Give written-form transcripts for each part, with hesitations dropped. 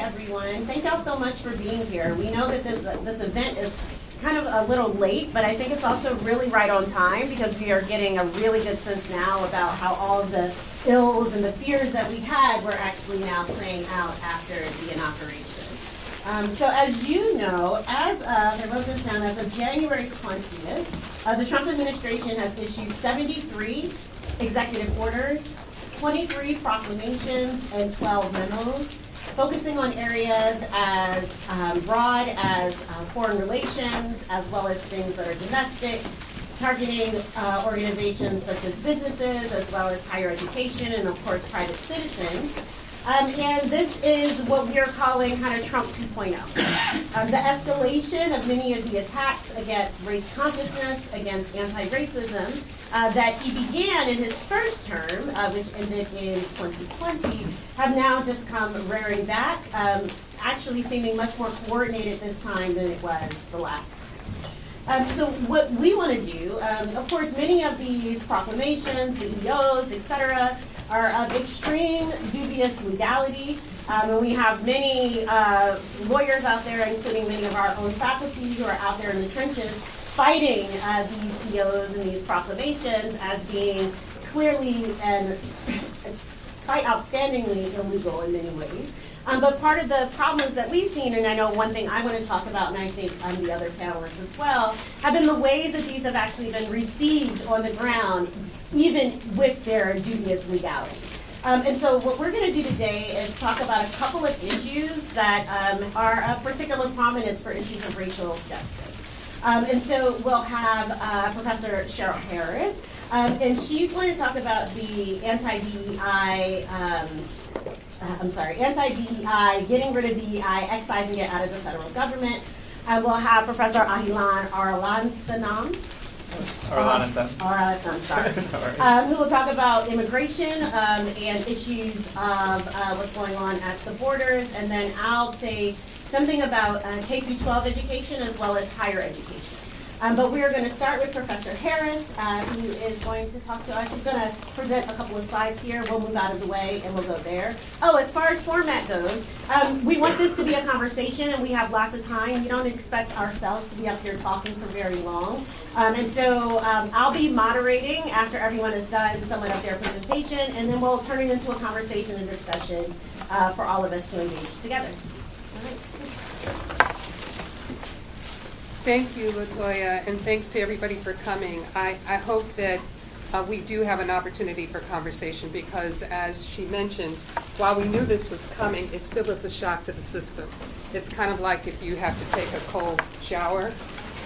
everyone. Thank y'all so much for being here. We know that this event is kind of a little late, but I think it's also really right on time because we are getting a really good sense now about how all of the ills and the fears that we had were actually now playing out after the inauguration. So as you know, as of, I wrote this down, as of January 20th, the Trump administration has issued 73 executive orders, 23 proclamations, and 12 memos, focusing on areas as broad as foreign relations, as well as things that are domestic, targeting organizations such as businesses, as well as higher education, and of course, private citizens. And this is what we are calling kind of Trump 2.0. The escalation of many of the attacks against race consciousness, against anti-racism, that he began in his first term, which ended in 2020, have now just come rearing back, actually seeming much more coordinated this time than it was the last time. So what we want to do, of course, many of these proclamations, the EOs, et cetera, are of extreme dubious legality. And we have many lawyers out there, including many of our own faculty who are out there in the trenches fighting these EOs and these proclamations as being clearly and quite outstandingly illegal in many ways. But part of the problems that we've seen, and I know one thing I want to talk about, and I think the other panelists as well, have been the ways that these have actually been received on the ground, even with their dubious legality. And so what we're going to do today is talk about a couple of issues that are of particular prominence for issues of racial justice. And so we'll have Professor Cheryl Harris, and she's going to talk about the anti-DEI, getting rid of DEI, excising it out of the federal government. And we'll have Professor Ahilan Arulanantham, who will talk about immigration and issues of what's going on at the borders. And then I'll say something about K through 12 education as well as higher education. But we are going to start with Professor Harris, who is going to talk to us. She's going to present a couple of slides here. We'll move out of the way and we'll go there. Oh, as far as format goes, we want this to be a conversation and we have lots of time. We don't expect ourselves to be up here talking for very long. And so I'll be moderating after everyone has done somewhat of their presentation, and then we'll turn it into a conversation and discussion for all of us to engage together. All right. Thank you, LaToya, and thanks to everybody for coming. I hope that we do have an opportunity for conversation because, as she mentioned, while we knew this was coming, it still is a shock to the system. It's kind of like if you have to take a cold shower,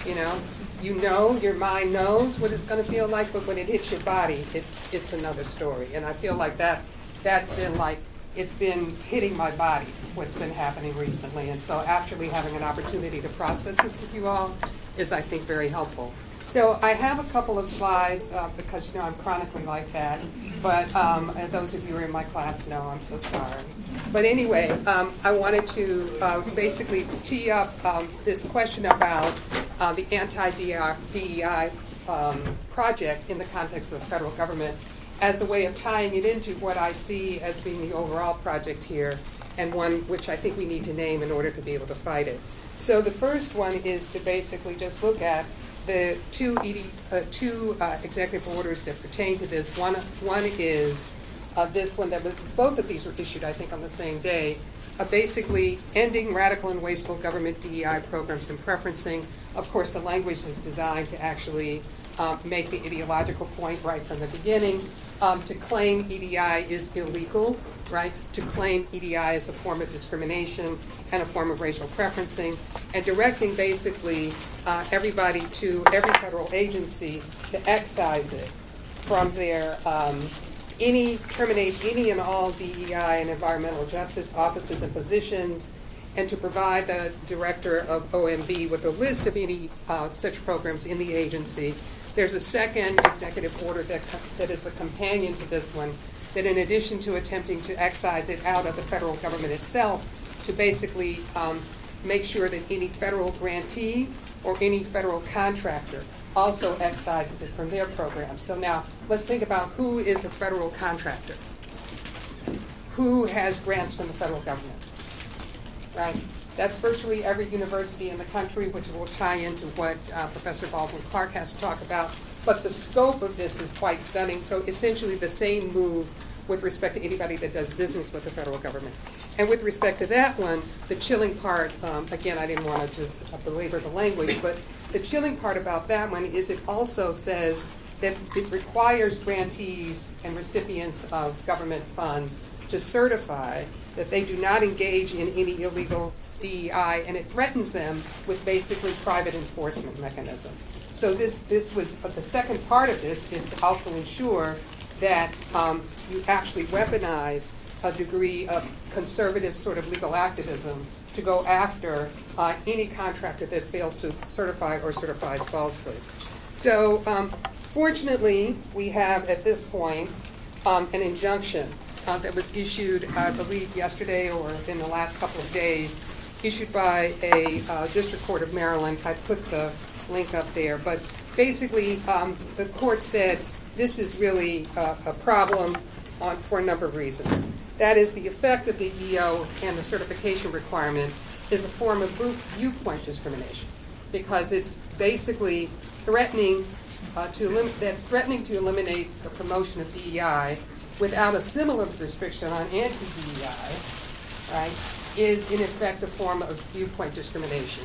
you know, your mind knows what it's going to feel like, but when it hits your body, it's another story. And I feel like that's been like, it's been hitting my body, what's been happening recently. And so actually having an opportunity to process this with you all is, I think, very helpful. So I have a couple of slides because, I'm chronically like that. But those of you who are in my class know I'm so sorry. But anyway, I wanted to basically tee up this question about the anti-DEI project in the context of the federal government, as a way of tying it into what I see as being the overall project here, and one which I think we need to name in order to be able to fight it. So the first one is to basically just look at the two executive orders that pertain to this. One is this one that was, both of these were issued, I think, on the same day, basically ending radical and wasteful government DEI programs and preferencing. Of course, the language is designed to actually make the ideological point right from the beginning. To claim EDI is illegal, right? To claim EDI as a form of discrimination and a form of racial preferencing, and directing basically everybody to every federal agency to excise it from their terminate any and all DEI and environmental justice offices and positions, and to provide the director of OMB with a list of any such programs in the agency. There's a second executive order that is the companion to this one, that in addition to attempting to excise it out of the federal government itself, to basically make sure that any federal grantee or any federal contractor also excises it from their program. So now let's think about who is a federal contractor. Who has grants from the federal government? right? That's virtually every university in the country, which will tie into what Professor Baldwin Clark has to talk about. But the scope of this is quite stunning. So essentially the same move with respect to anybody that does business with the federal government. And with respect to that one, the chilling part, again, I didn't want to just belabor the language, but the chilling part about that one is it also says that it requires grantees and recipients of government funds to certify that they do not engage in any illegal DEI, and it threatens them with basically private enforcement mechanisms. So this was, the second part of this is to also ensure that you actually weaponize a degree of conservative sort of legal activism to go after any contractor that fails to certify or certifies falsely. So fortunately, we have at this point an injunction that was issued, I believe, yesterday or in the last couple of days, issued by a district court of Maryland. I put the link up there. But basically, the court said this is really a problem for a number of reasons. That is, the effect of the EO and the certification requirement is a form of viewpoint discrimination, because it's basically threatening to eliminate the promotion of DEI without a similar restriction on anti-DEI, right, is in effect a form of viewpoint discrimination.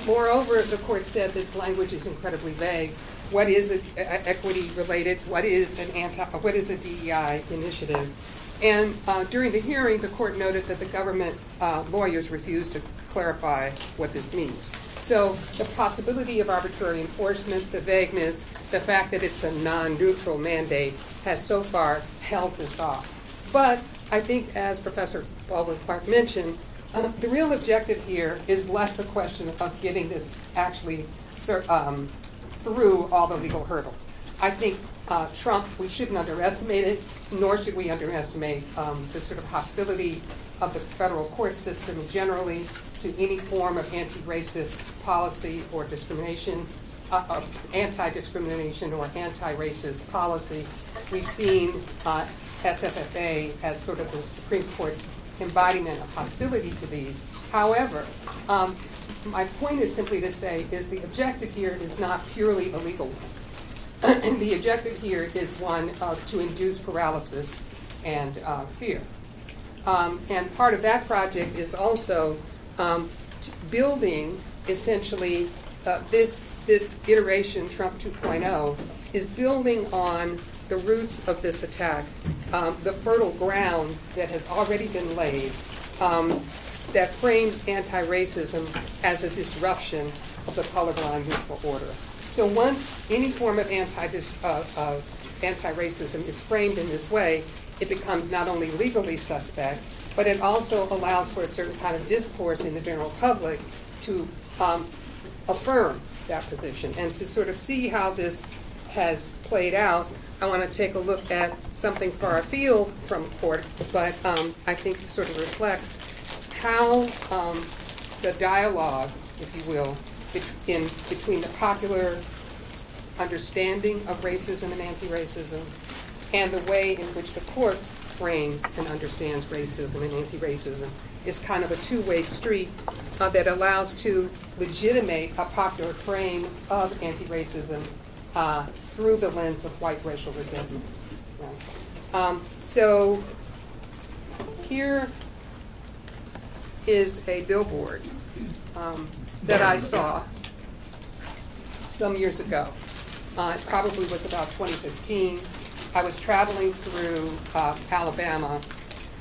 Moreover, the court said this language is incredibly vague. What is equity related? What is a DEI initiative? And during the hearing, the court noted that the government lawyers refused to clarify what this means. So the possibility of arbitrary enforcement, the vagueness, the fact that it's a non-neutral mandate has so far held this off. But I think, as Professor Baldwin Clark mentioned, the real objective here is less a question of getting this actually through all the legal hurdles. I think Trump, we shouldn't underestimate it, nor should we underestimate the sort of hostility of the federal court system generally to any form of anti-racist policy or discrimination, anti-discrimination or anti-racist policy. We've seen SFFA as sort of the Supreme Court's embodiment of hostility to these. However, my point is simply to say is the objective here is not purely a legal one. The objective here is one to induce paralysis and fear. And part of that project is also building essentially this iteration, Trump 2.0, is building on the roots of this attack, the fertile ground that has already been laid that frames anti-racism as a disruption of the colorblind neutral order. So once any form of anti-racism is framed in this way, it becomes not only legally suspect, but it also allows for a certain kind of discourse in the general public to affirm that position. And to sort of see how this has played out, I want to take a look at something far afield from court, but I think sort of reflects how the dialogue, if you will, between the popular understanding of racism and anti-racism and the way in which the court frames and understands racism and anti-racism is kind of a two-way street that allows to legitimate a popular frame of anti-racism through the lens of white racial resentment. Right? So here is a billboard that I saw some years ago. It probably was about 2015. I was traveling through Alabama.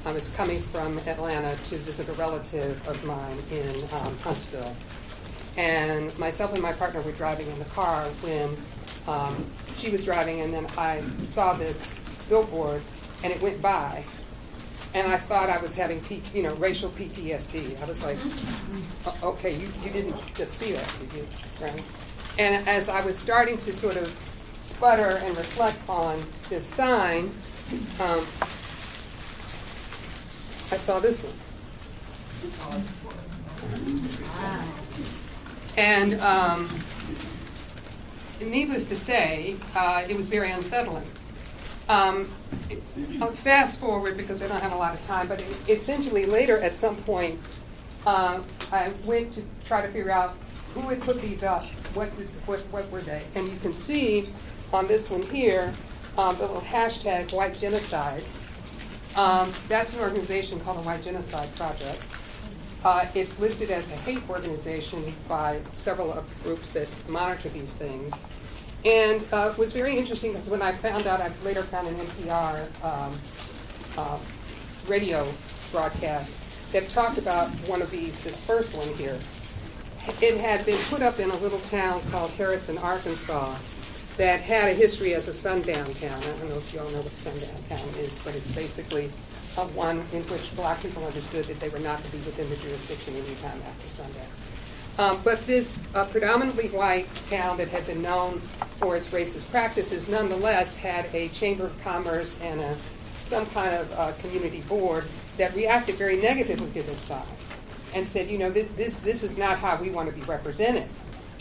I was coming from Atlanta to visit a relative of mine in Huntsville. And myself and my partner were driving in the car when she was driving, and then I saw this billboard, and it went by. And I thought I was having, racial PTSD. I was like, okay, you didn't just see that, did you? Right? And as I was starting to sort of sputter and reflect on this sign, I saw this one. And needless to say, it was very unsettling. I'll fast forward because we don't have a lot of time, but essentially later at some point, I went to try to figure out who had put these up, what were they? And you can see on this one here, the little hashtag white genocide. That's an organization called the White Genocide Project. It's listed as a hate organization by several of the groups that monitor these things. And it was very interesting because when I found out, I later found an NPR radio broadcast that talked about one of these, this first one here. It had been put up in a little town called Harrison, Arkansas, that had a history as a sundown town. I don't know if you all know what sundown town is, but it's basically one in which black people understood that they were not to be within the jurisdiction any time after sundown. But this predominantly white town that had been known for its racist practices nonetheless had a chamber of commerce and some kind of community board that reacted very negatively to this sign and said, you know, this is not how we want to be represented.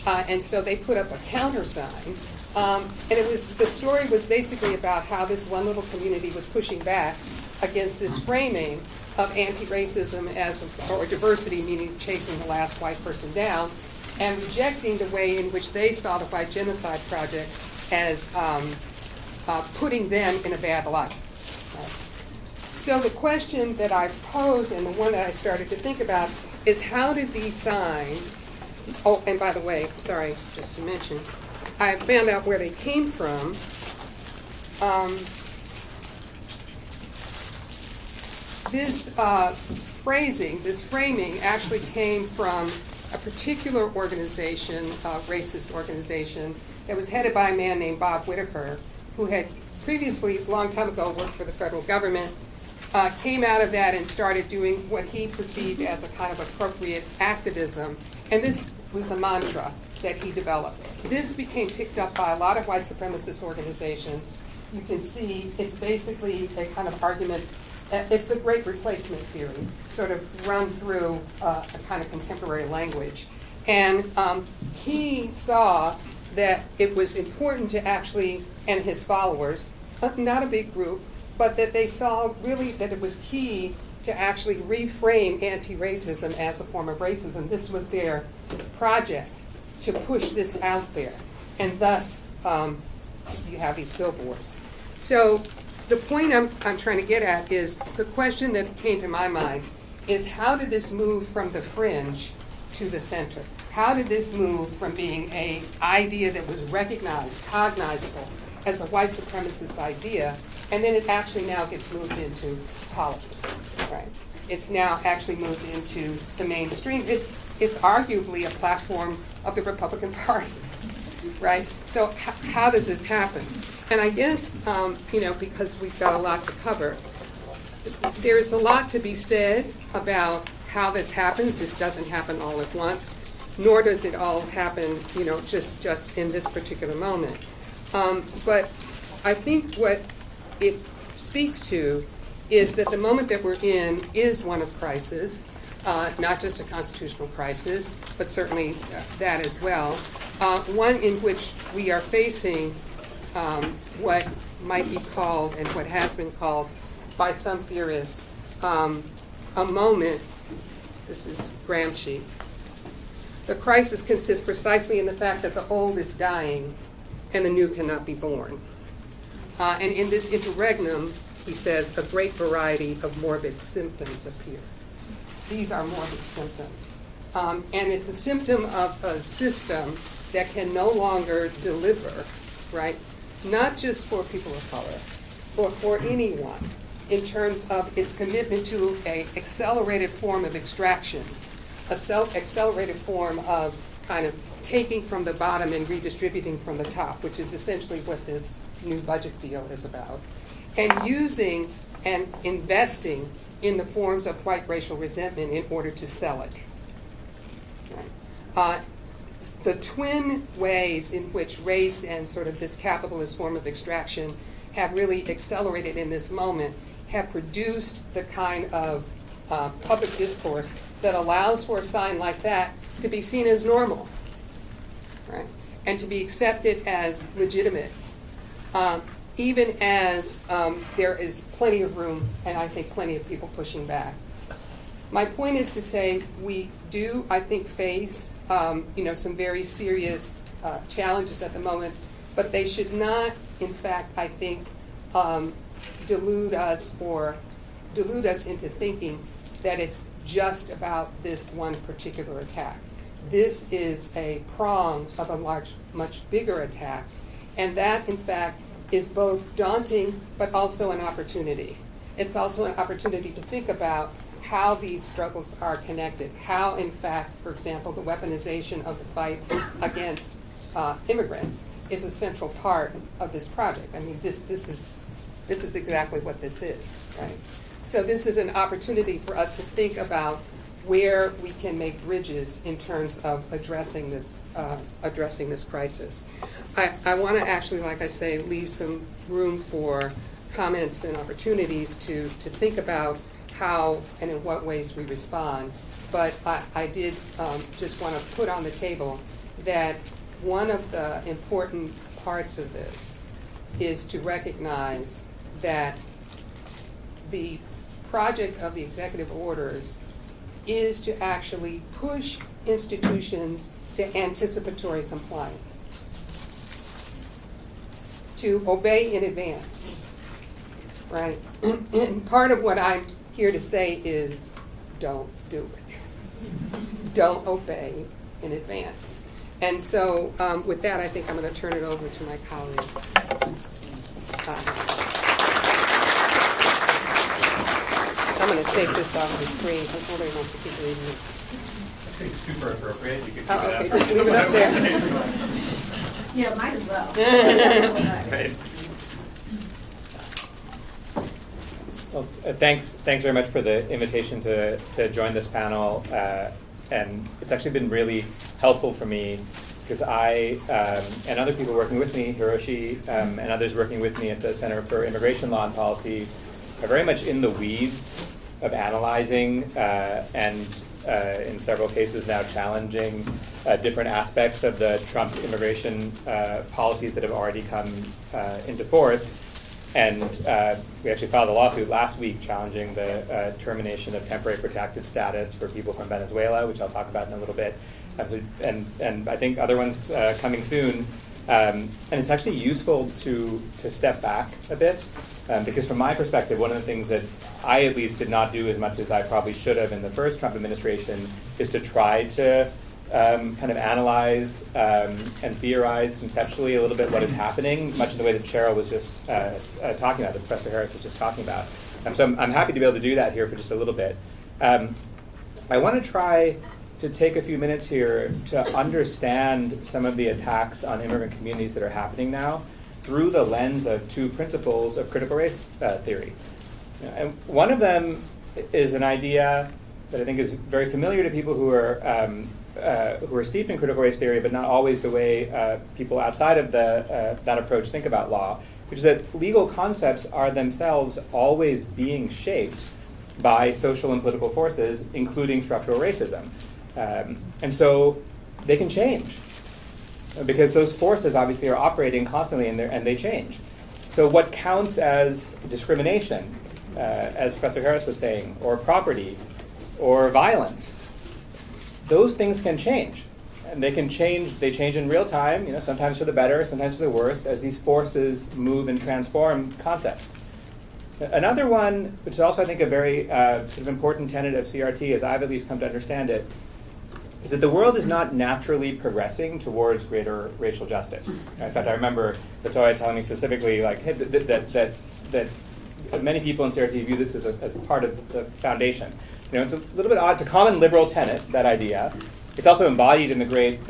And so they put up a countersign. And the story was basically about how this one little community was pushing back against this framing of anti-racism or diversity, meaning chasing the last white person down, and rejecting the way in which they saw the White Genocide Project as putting them in a bad light. Right? So the question that I posed, and the one that I started to think about, is how did these signs, oh, and by the way, sorry, just to mention, I found out where they came from. This framing actually came from a particular organization, a racist organization, that was headed by a man named Bob Whitaker, who had previously, a long time ago, worked for the federal government, came out of that and started doing what he perceived as a kind of appropriate activism. And this was the mantra that he developed. This became picked up by a lot of white supremacist organizations. You can see it's basically a kind of argument. It's the Great Replacement theory, sort of run through a kind of contemporary language. And he saw that it was important to actually, and his followers, not a big group, but that they saw really that it was key to actually reframe anti-racism as a form of racism. This was their project to push this out there. And thus, you have these billboards. So the point I'm trying to get at is the question that came to my mind is how did this move from the fringe to the center? How did this move from being an idea that was recognized, cognizable as a white supremacist idea, and then it actually now gets moved into policy, right? It's now actually moved into the mainstream. It's arguably a platform of the Republican Party, right? So how does this happen? And I guess, because we've got a lot to cover, there's a lot to be said about how this happens. This doesn't happen all at once, nor does it all happen, just in this particular moment. But I think what it speaks to is that the moment that we're in is one of crisis, not just a constitutional crisis, but certainly that as well. One in which we are facing what might be called, and what has been called by some theorists, a moment, this is Gramsci, the crisis consists precisely in the fact that the old is dying and the new cannot be born. And in this interregnum, he says, a great variety of morbid symptoms appear. These are morbid symptoms. And it's a symptom of a system that can no longer deliver, right? Not just for people of color, but for anyone, in terms of its commitment to an accelerated form of extraction, accelerated form of kind of taking from the bottom and redistributing from the top, which is essentially what this new budget deal is about, and using and investing in the forms of white racial resentment in order to sell it. Right? The twin ways in which race and sort of this capitalist form of extraction have really accelerated in this moment have produced the kind of public discourse that allows for a sign like that to be seen as normal, right? And to be accepted as legitimate, even as there is plenty of room and I think plenty of people pushing back. My point is to say we do, I think, face some very serious challenges at the moment, but they should not, in fact, I think, delude us into thinking that it's just about this one particular attack. This is a prong of a much bigger attack, and that, in fact, is both daunting but also an opportunity. It's also an opportunity to think about how these struggles are connected, how, in fact, for example, the weaponization of the fight against immigrants is a central part of this project. I mean, this is exactly what this is, right? So this is an opportunity for us to think about where we can make bridges in terms of addressing this crisis. I want to actually, like I say, leave some room for comments and opportunities to think about how and in what ways we respond. But I did just want to put on the table that one of the important parts of this is to recognize that the project of the executive orders is to actually push institutions to anticipatory compliance, to obey in advance, right? And part of what I'm here to say is don't do it. Don't obey in advance. And so with that, I think I'm going to turn it over to my colleague. I'm going to take this off the screen because nobody wants to keep reading it. Actually, super appropriate. You could keep Okay, it just leave it up there. Yeah, might as well. Right. Well, thanks very much for the invitation to join this panel, and it's actually been really helpful for me because I and other people working with me, Hiroshi and others working with me at the Center for Immigration Law and Policy, are very much in the weeds of analyzing and in several cases now challenging different aspects of the Trump immigration policies that have already come into force. And we actually filed a lawsuit last week challenging the termination of temporary protected status for people from Venezuela, which I'll talk about in a little bit. And I think other ones coming soon. And it's actually useful to step back a bit, because from my perspective, one of the things that I at least did not do as much as I probably should have in the first Trump administration is to try to kind of analyze and theorize conceptually a little bit what is happening, much in the way that Cheryl was just talking about, that Professor Harris was just talking about. So I'm happy to be able to do that here for just a little bit. I want to try to take a few minutes here to understand some of the attacks on immigrant communities that are happening now through the lens of two principles of critical race theory. And one of them is an idea that I think is very familiar to people who are steeped in critical race theory, but not always the way people outside of that approach think about law, which is that legal concepts are themselves always being shaped by social and political forces, including structural racism. And so they can change, because those forces obviously are operating constantly and they change. So what counts as discrimination, as Professor Harris was saying, or property, or violence, those things can change. And they change in real time, sometimes for the better, sometimes for the worse, as these forces move and transform concepts. Another one, which is also I think a very sort of important tenet of CRT, as I've at least come to understand it, is that the world is not naturally progressing towards greater racial justice. In fact, I remember LaToya telling me specifically, like, hey, that many people in CRT view this as part of the foundation. It's a little bit odd. It's a common liberal tenet, that idea. It's also embodied in the great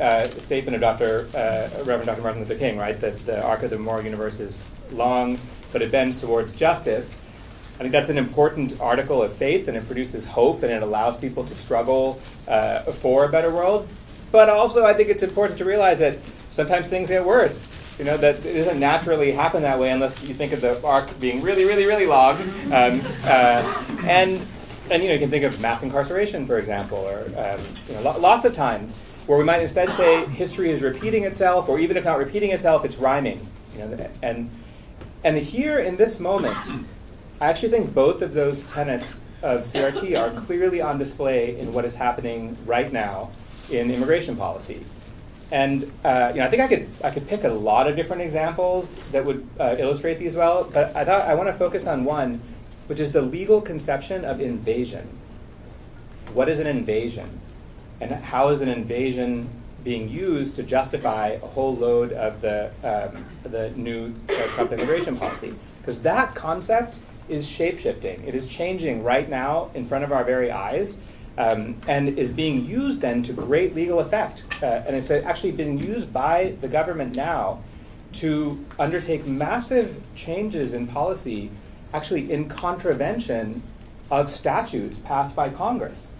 statement of Reverend Dr. Martin Luther King, right? That the arc of the moral universe is long, but it bends towards justice. I think that's an important article of faith, and it produces hope, and it allows people to struggle for a better world. But also, I think it's important to realize that sometimes things get worse. That it doesn't naturally happen that way unless you think of the arc being really, really, really long. And you can think of mass incarceration, for example, or lots of times where we might instead say history is repeating itself, or even if not repeating itself, it's rhyming. And here in this moment, I actually think both of those tenets of CRT are clearly on display in what is happening right now in immigration policy. And I think I could pick a lot of different examples that would illustrate these well, but I want to focus on one, which is the legal conception of invasion. What is an invasion? And how is an invasion being used to justify a whole load of the new Trump immigration policy? Because that concept is shape-shifting. It is changing right now in front of our very eyes, and is being used then to great legal effect. And it's actually been used by the government now to undertake massive changes in policy, actually in contravention of statutes passed by Congress.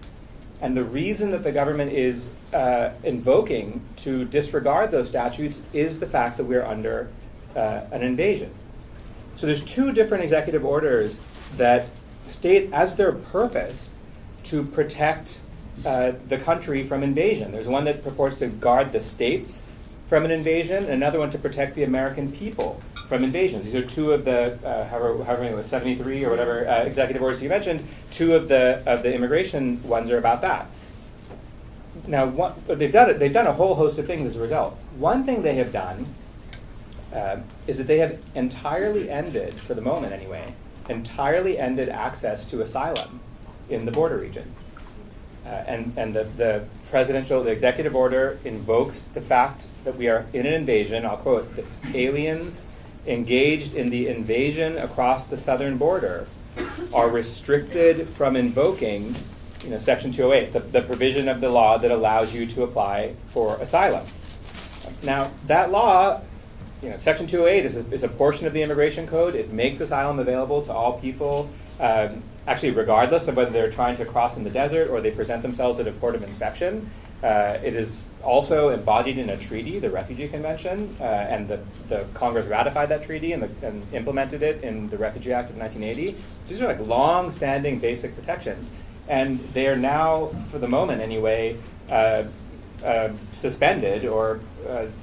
And the reason that the government is invoking to disregard those statutes is the fact that we're under an invasion. So there's two different executive orders that state as their purpose to protect the country from invasion. There's one that purports to guard the states from an invasion, and another one to protect the American people from invasions. These are two of the, however many it was, 73 or whatever executive orders you mentioned. Two of the immigration ones are about that. Now, they've done a whole host of things as a result. One thing they have done is that they have entirely ended, for the moment anyway, entirely ended access to asylum in the border region. And the executive order invokes the fact that we are in an invasion. I'll quote, "The aliens engaged in the invasion across the southern border are restricted from invoking Section 208, the provision of the law that allows you to apply for asylum." Now, that law, Section 208 is a portion of the Immigration Code. It makes asylum available to all people, actually regardless of whether they're trying to cross in the desert or they present themselves at a port of inspection. It is also embodied in a treaty, the Refugee Convention, and the Congress ratified that treaty and implemented it in the Refugee Act of 1980. These are like long-standing basic protections, and they are now, for the moment anyway, suspended or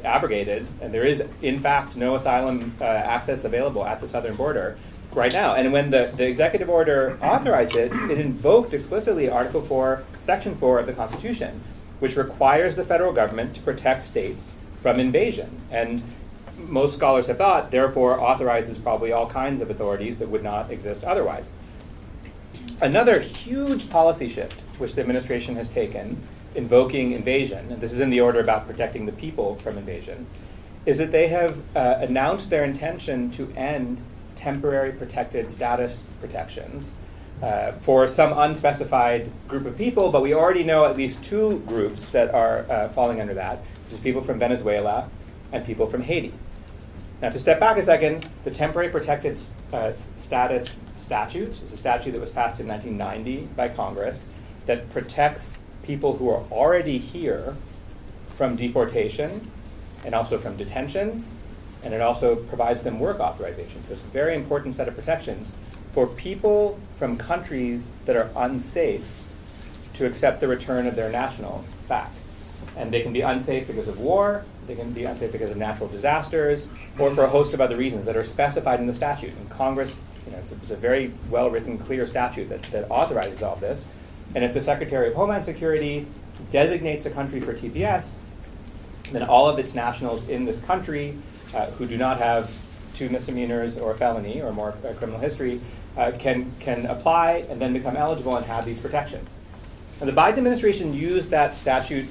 abrogated, and there is, in fact, no asylum access available at the southern border right now. And when the executive order authorized it, it invoked explicitly Article 4, Section 4 of the Constitution, which requires the federal government to protect states from invasion. And most scholars have thought, therefore, authorizes probably all kinds of authorities that would not exist otherwise. Another huge policy shift which the administration has taken, invoking invasion, and this is in the order about protecting the people from invasion, is that they have announced their intention to end temporary protected status protections for some unspecified group of people, but we already know at least two groups that are falling under that, which is people from Venezuela and people from Haiti. Now, to step back a second, the temporary protected status statute is a statute that was passed in 1990 by Congress that protects people who are already here from deportation and also from detention, and it also provides them work authorization. So it's a very important set of protections for people from countries that are unsafe to accept the return of their nationals back. And they can be unsafe because of war, they can be unsafe because of natural disasters, or for a host of other reasons that are specified in the statute. And Congress, it's a very well-written, clear statute that authorizes all of this. And if the Secretary of Homeland Security designates a country for TPS, then all of its nationals in this country who do not have two misdemeanors or a felony or more criminal history can apply and then become eligible and have these protections. And the Biden administration used that statute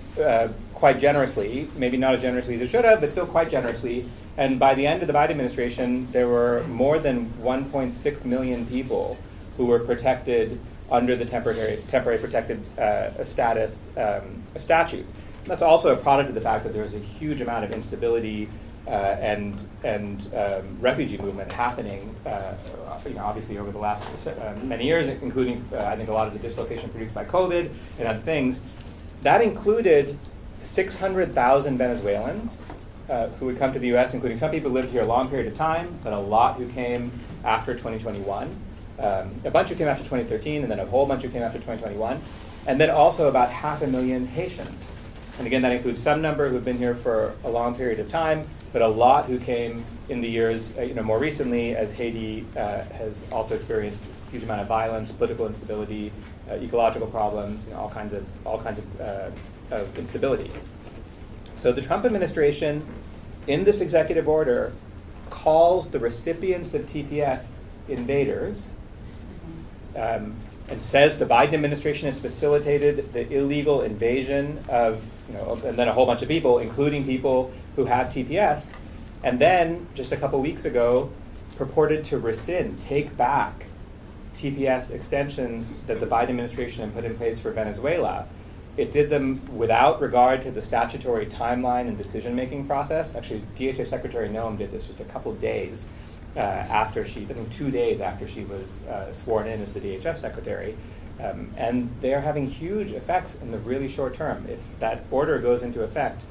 quite generously, maybe not as generously as it should have, but still quite generously. And by the end of the Biden administration, there were more than 1.6 million people who were protected under the temporary protected status statute. And that's also a product of the fact that there's a huge amount of instability and refugee movement happening, obviously over the last many years, including I think a lot of the dislocation produced by COVID and other things. That included 600,000 Venezuelans who would come to the U.S., including some people who lived here a long period of time, but a lot who came after 2021. A bunch who came after 2013, and then a whole bunch who came after 2021, and then also about 500,000 Haitians. And again, that includes some number who've been here for a long period of time, but a lot who came in the years, more recently, as Haiti has also experienced, huge amount of violence, political instability, ecological problems, all kinds of instability. So the Trump administration, in this executive order, calls the recipients of TPS invaders, and says the Biden administration has facilitated the illegal invasion of, and then a whole bunch of people, including people who have TPS, and then just a couple weeks ago purported to rescind, take back TPS extensions that the Biden administration had put in place for Venezuela. It did them without regard to the statutory timeline and decision-making process. Actually, DHS Secretary Noem did this just a couple days after I think 2 days after she was sworn in as the DHS Secretary. And they're having huge effects in the really short term. If that order goes into effect,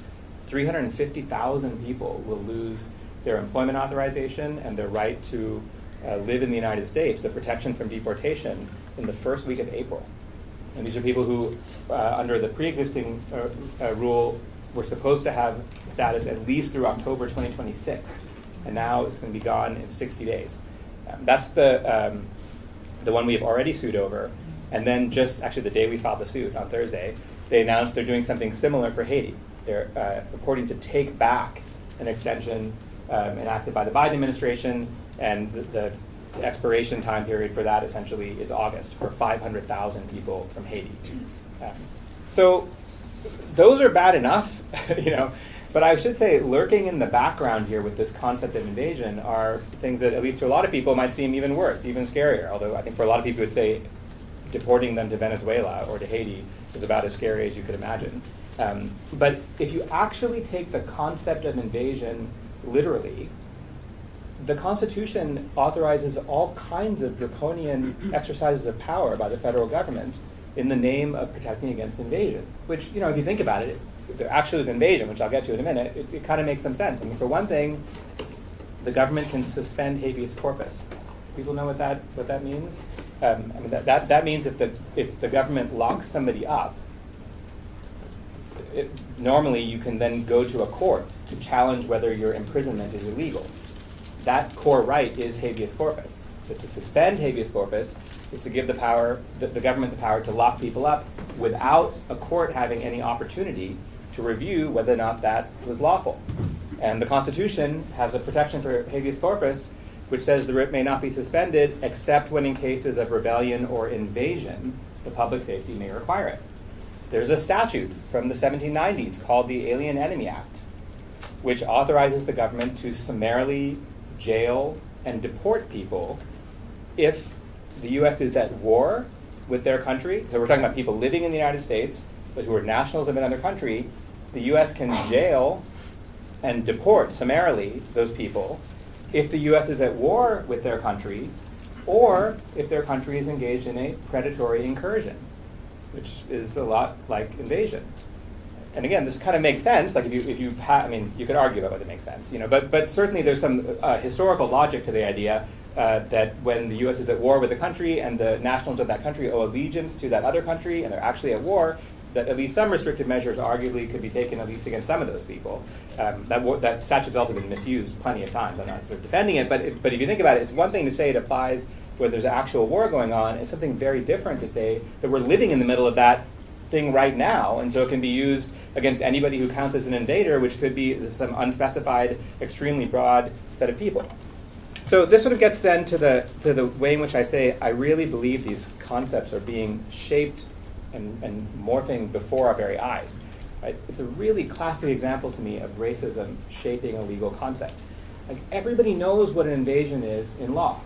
350,000 people will lose their employment authorization and their right to live in the United States, the protection from deportation, in the first week of April. And these are people who, under the pre-existing rule, were supposed to have status at least through October 2026. And now it's going to be gone in 60 days. That's the one we have already sued over. And then just actually the day we filed the suit on Thursday, they announced they're doing something similar for Haiti. They're purporting to take back an extension enacted by the Biden administration, and the expiration time period for that essentially is August for 500,000 people from Haiti. So those are bad enough, but I should say lurking in the background here with this concept of invasion are things that, at least to a lot of people, might seem even worse, even scarier, although I think for a lot of people would say deporting them to Venezuela or to Haiti is about as scary as you could imagine. But if you actually take the concept of invasion literally, the Constitution authorizes all kinds of draconian exercises of power by the federal government in the name of protecting against invasion, which, if you think about it, if there actually is invasion, which I'll get to in a minute, it kind of makes some sense. I mean, for one thing, the government can suspend habeas corpus. People know what that means? That means if the government locks somebody up, normally you can then go to a court to challenge whether your imprisonment is illegal. That core right is habeas corpus. So to suspend habeas corpus is to give the government the power to lock people up without a court having any opportunity to review whether or not that was lawful. And the Constitution has a protection for habeas corpus which says the writ may not be suspended except when in cases of rebellion or invasion the public safety may require it. There's a statute from the 1790s called the Alien Enemy Act, which authorizes the government to summarily jail and deport people if the U.S. is at war with their country. So we're talking about people living in the United States, but who are nationals of another country. The U.S. can jail and deport summarily those people if the U.S. is at war with their country, or if their country is engaged in a predatory incursion, which is a lot like invasion. And again, this kind of makes sense. Like you could argue about whether it makes sense, but certainly there's some historical logic to the idea that when the U.S. is at war with a country and the nationals of that country owe allegiance to that other country and they're actually at war, that at least some restrictive measures arguably could be taken at least against some of those people. That statute's also been misused plenty of times. I'm not sort of defending it, but if you think about it, it's one thing to say it applies where there's actual war going on. It's something very different to say that we're living in the middle of that thing right now, and so it can be used against anybody who counts as an invader, which could be some unspecified, extremely broad set of people. So this sort of gets then to the way in which I say I really believe these concepts are being shaped and morphing before our very eyes. Right? It's a really classic example to me of racism shaping a legal concept. Like, everybody knows what an invasion is in law.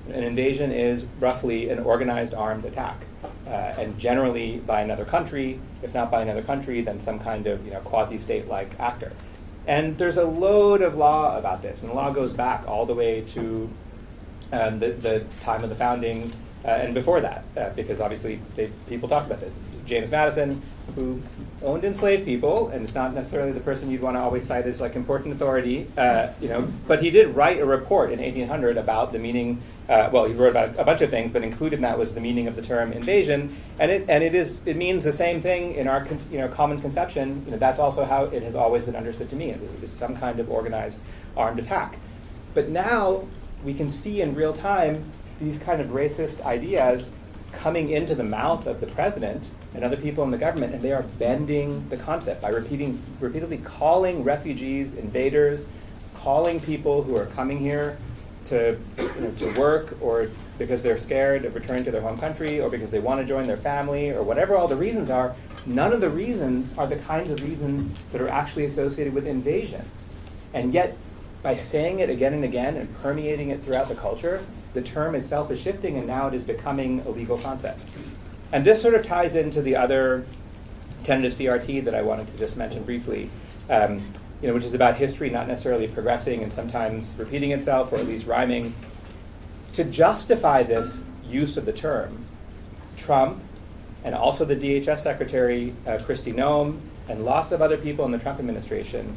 An invasion is roughly an organized armed attack, and generally by another country. If not by another country, then some kind of quasi-state-like actor. And there's a load of law about this, and the law goes back all the way to the time of the founding and before that, because obviously people talk about this. James Madison, who owned enslaved people, and it's not necessarily the person you'd want to always cite as like important authority, but he did write a report in 1800 about the meaning. He wrote about a bunch of things, but included in that was the meaning of the term invasion, and it means the same thing in our common conception. That's also how it has always been understood to mean. It's some kind of organized armed attack. But now we can see in real time these kind of racist ideas coming into the mouth of the president and other people in the government, and they are bending the concept by repeatedly calling refugees invaders, calling people who are coming here to work, or because they're scared of returning to their home country, or because they want to join their family, or whatever all the reasons are. None of the reasons are the kinds of reasons that are actually associated with invasion. And yet, by saying it again and again and permeating it throughout the culture, the term itself is shifting, and now it is becoming a legal concept. And this sort of ties into the other tentative CRT that I wanted to just mention briefly, which is about history not necessarily progressing and sometimes repeating itself, or at least rhyming. To justify this use of the term, Trump and also the DHS Secretary, Kristi Noem, and lots of other people in the Trump administration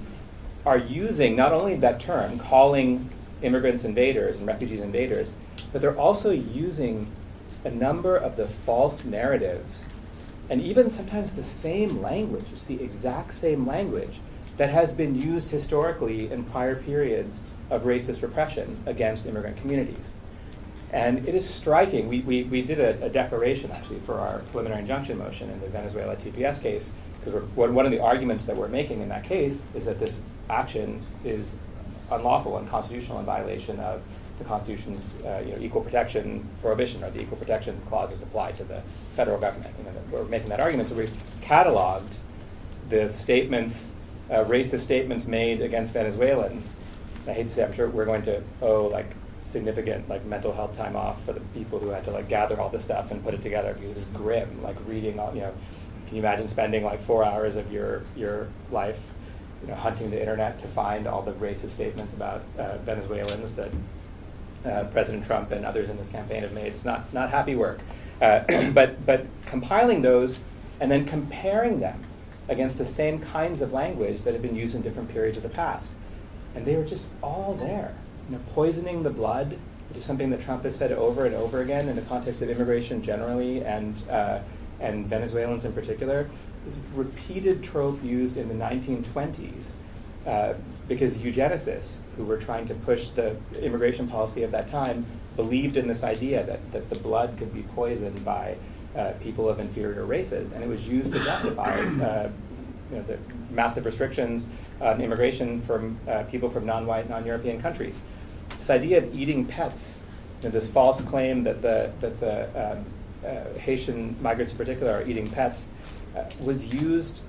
are using not only that term, calling immigrants invaders and refugees invaders, but they're also using a number of the false narratives, and even sometimes the same language, it's the exact same language that has been used historically in prior periods of racist repression against immigrant communities. And it is striking. We did a declaration, actually, for our preliminary injunction motion in the Venezuela TPS case, because one of the arguments that we're making in that case is that this action is unlawful and constitutional in violation of the Constitution's equal protection prohibition, or the equal protection clauses applied to the federal government. We're making that argument, so we've cataloged the statements, racist statements made against Venezuelans. I hate to say, I'm sure we're going to owe significant mental health time off for the people who had to gather all this stuff and put it together, because it's grim, reading all, can you imagine spending 4 hours of your life hunting the internet to find all the racist statements about Venezuelans that President Trump and others in this campaign have made. It's not happy work. But compiling those and then comparing them against the same kinds of language that have been used in different periods of the past. And they were just all there. Poisoning the blood, which is something that Trump has said over and over again in the context of immigration generally and Venezuelans in particular. This repeated trope used in the 1920s because eugenicists, who were trying to push the immigration policy of that time, believed in this idea that the blood could be poisoned by people of inferior races, and it was used to justify the massive restrictions on immigration from people from non-white, non-European countries. This idea of eating pets, this false claim that the Haitian migrants in particular are eating pets, was used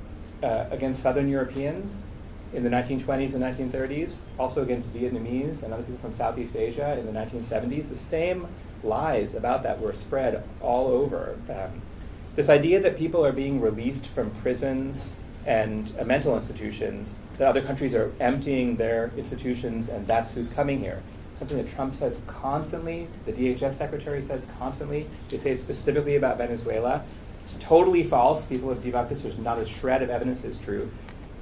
against Southern Europeans in the 1920s and 1930s, also against Vietnamese and other people from Southeast Asia in the 1970s. The same lies about that were spread all over. This idea that people are being released from prisons and mental institutions, that other countries are emptying their institutions and that's who's coming here. Something that Trump says constantly, the DHS Secretary says constantly. They say it specifically about Venezuela. It's totally false. People have debunked this. There's not a shred of evidence it's true.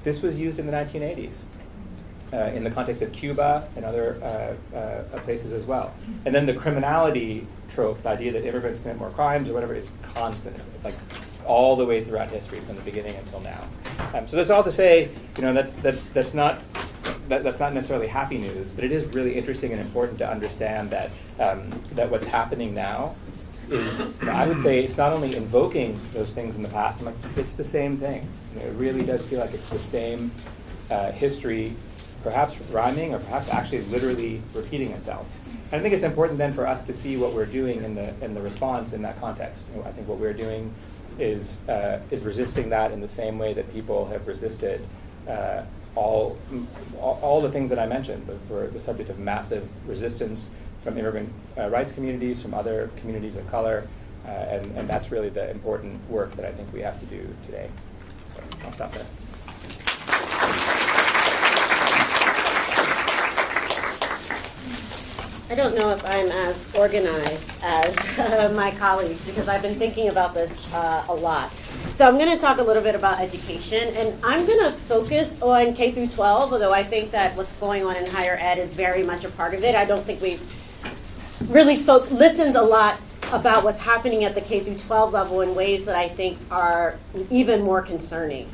This was used in the 1980s in the context of Cuba and other places as well. And then the criminality trope, the idea that immigrants commit more crimes or whatever, is constant. It's all the way throughout history, from the beginning until now. So that's all to say, that's not necessarily happy news, but it is really interesting and important to understand that what's happening now is, I would say, it's not only invoking those things in the past, it's the same thing. It really does feel like it's the same history, perhaps rhyming or perhaps actually literally repeating itself. And I think it's important then for us to see what we're doing in the response in that context. I think what we're doing is resisting that in the same way that people have resisted all the things that I mentioned, that were the subject of massive resistance from immigrant rights communities, from other communities of color, and that's really the important work that I think we have to do today. So I'll stop there. I don't know if I'm as organized as my colleagues, because I've been thinking about this a lot. So I'm going to talk a little bit about education, and I'm going to focus on K through 12, although I think that what's going on in higher ed is very much a part of it. I don't think we've really listened a lot about what's happening at the K through 12 level in ways that I think are even more concerning.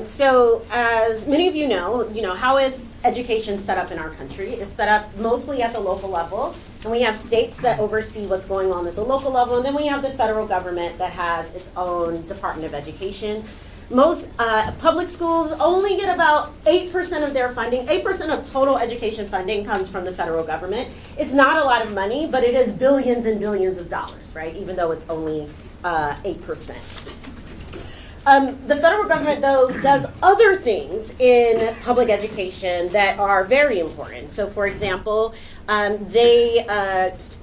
So as many of you know, how is education set up in our country? It's set up mostly at the local level. And we have states that oversee what's going on at the local level, and then we have the federal government that has its own Department of Education. Most public schools only get about 8% of their funding. 8% of total education funding comes from the federal government. It's not a lot of money, but it is billions and billions of dollars, right? Even though it's only 8%. The federal government, though, does other things in public education that are very important. So, for example, they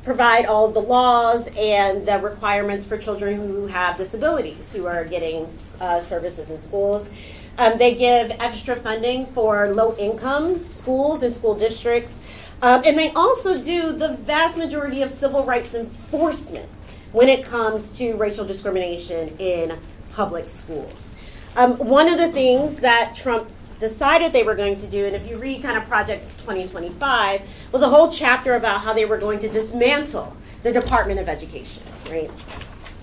provide all the laws and the requirements for children who have disabilities who are getting services in schools. They give extra funding for low-income schools and school districts. And they also do the vast majority of civil rights enforcement when it comes to racial discrimination in public schools. One of the things that Trump decided they were going to do, and if you read kind of Project 2025, was a whole chapter about how they were going to dismantle the Department of Education, right?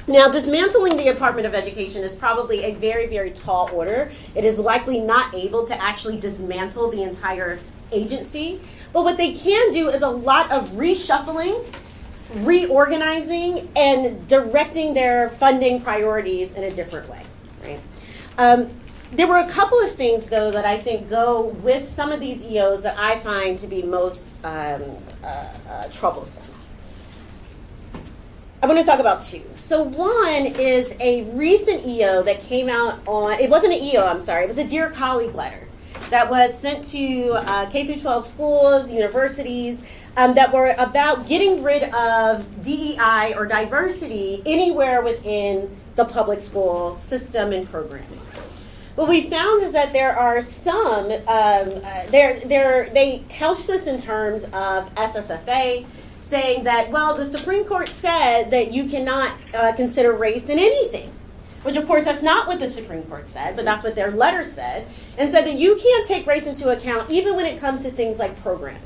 Now, dismantling the Department of Education is probably a very, very tall order. It is likely not able to actually dismantle the entire agency. But what they can do is a lot of reshuffling, reorganizing, and directing their funding priorities in a different way, right? There were a couple of things, though, that I think go with some of these EOs that I find to be most troublesome. I want to talk about two. So one is a recent EO that came out on, it wasn't an EO, I'm sorry, it was a Dear Colleague letter that was sent to K-12 schools, universities, that were about getting rid of DEI or diversity anywhere within the public school system and programming. What we found is that there are some, they couch this in terms of SSFA, saying that, well, the Supreme Court said that you cannot consider race in anything, which of course that's not what the Supreme Court said, but that's what their letter said, and said that you can't take race into account even when it comes to things like programming.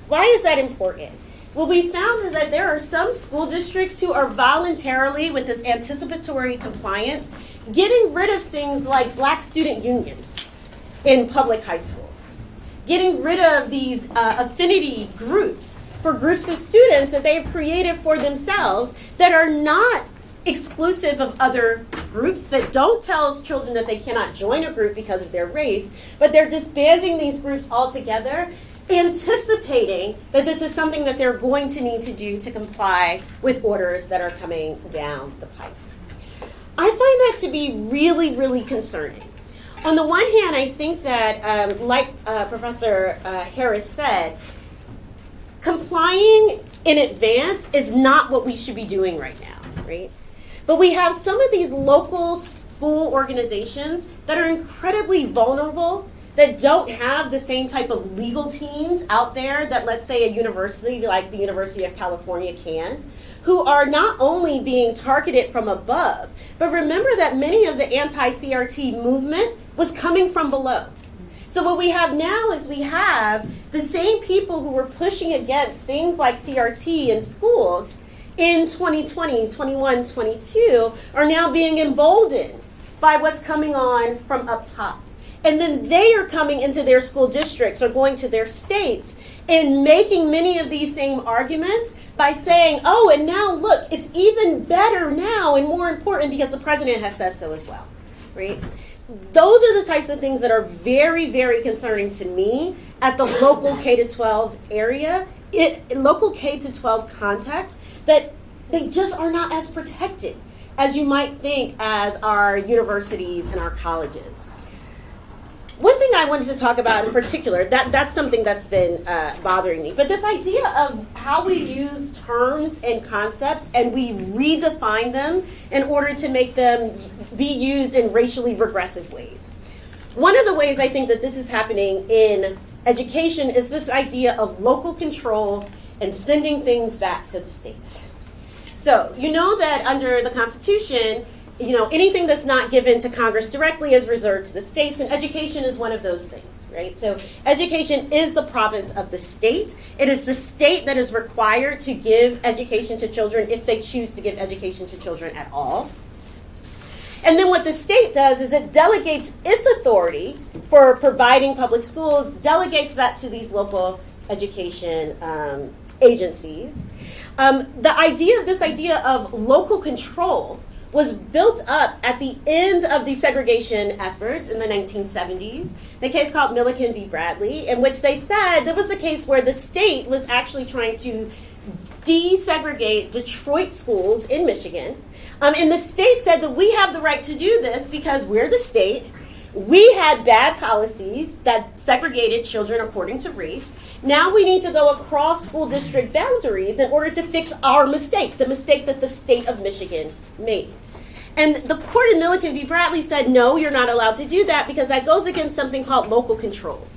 Why is that important? What we found is that there are some school districts who are voluntarily, with this anticipatory compliance, getting rid of things like black student unions in public high schools, getting rid of these affinity groups for groups of students that they've created for themselves that are not exclusive of other groups, that don't tell children that they cannot join a group because of their race, but they're disbanding these groups altogether, anticipating that this is something that they're going to need to do to comply with orders that are coming down the pipe. I find that to be really, really concerning. On the one hand, I think that, like Professor Harris said, complying in advance is not what we should be doing right now, right? But we have some of these local school organizations that are incredibly vulnerable, that don't have the same type of legal teams out there that, let's say, a university like the University of California can, who are not only being targeted from above, but remember that many of the anti-CRT movement was coming from below. So what we have now is we have the same people who were pushing against things like CRT in schools in 2020, 21, 22 are now being emboldened by what's coming on from up top. And then they are coming into their school districts or going to their states and making many of these same arguments by saying, oh, and now look, it's even better now and more important because the president has said so as well, right? Those are the types of things that are very, very concerning to me at the local K-12 area, local K-12 context, that they just are not as protected as you might think as our universities and our colleges. One thing I wanted to talk about in particular, that's something that's been bothering me, but this idea of how we use terms and concepts and we redefine them in order to make them be used in racially regressive ways. One of the ways I think that this is happening in education is this idea of local control and sending things back to the states. So you know that under the Constitution, anything that's not given to Congress directly is reserved to the states, and education is one of those things, right? So education is the province of the state. It is the state that is required to give education to children if they choose to give education to children at all. And then what the state does is it delegates its authority for providing public schools, delegates that to these local education agencies. The idea of local control was built up at the end of desegregation efforts in the 1970s. The case called Milliken v. Bradley, in which they said there was a case where the state was actually trying to desegregate Detroit schools in Michigan. And the state said that we have the right to do this because we're the state. We had bad policies that segregated children according to race. Now we need to go across school district boundaries in order to fix our mistake, the mistake that the state of Michigan made. And the court in Milliken v. Bradley said, no, you're not allowed to do that because that goes against something called local control.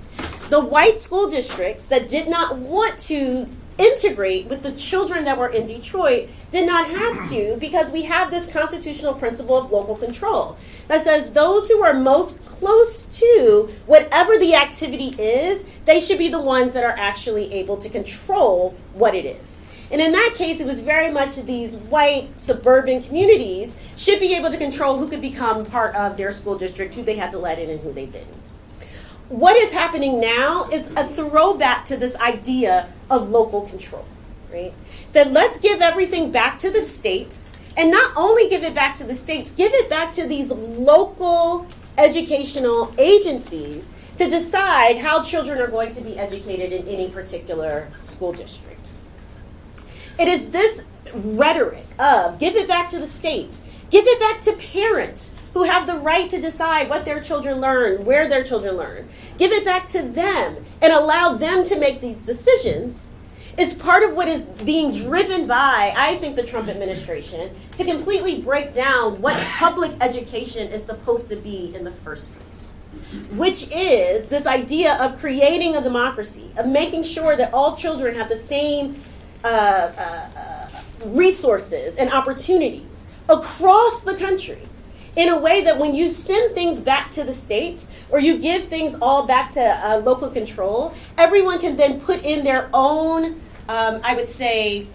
The white school districts that did not want to integrate with the children that were in Detroit did not have to, because we have this constitutional principle of local control that says those who are most close to whatever the activity is, they should be the ones that are actually able to control what it is. And in that case, it was very much these white suburban communities should be able to control who could become part of their school district, who they had to let in and who they didn't. What is happening now is a throwback to this idea of local control, right? That let's give everything back to the states, and not only give it back to the states, give it back to these local educational agencies to decide how children are going to be educated in any particular school district. It is this rhetoric of give it back to the states, give it back to parents who have the right to decide what their children learn, where their children learn. Give it back to them and allow them to make these decisions is part of what is being driven by, I think, the Trump administration to completely break down what public education is supposed to be in the first place, which is this idea of creating a democracy, of making sure that all children have the same resources and opportunities across the country, in a way that when you send things back to the states or you give things all back to local control, everyone can then put in their own, I would say,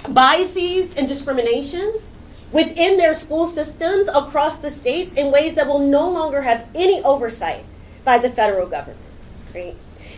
biases and discriminations within their school systems across the states in ways that will no longer have any oversight by the federal government, right?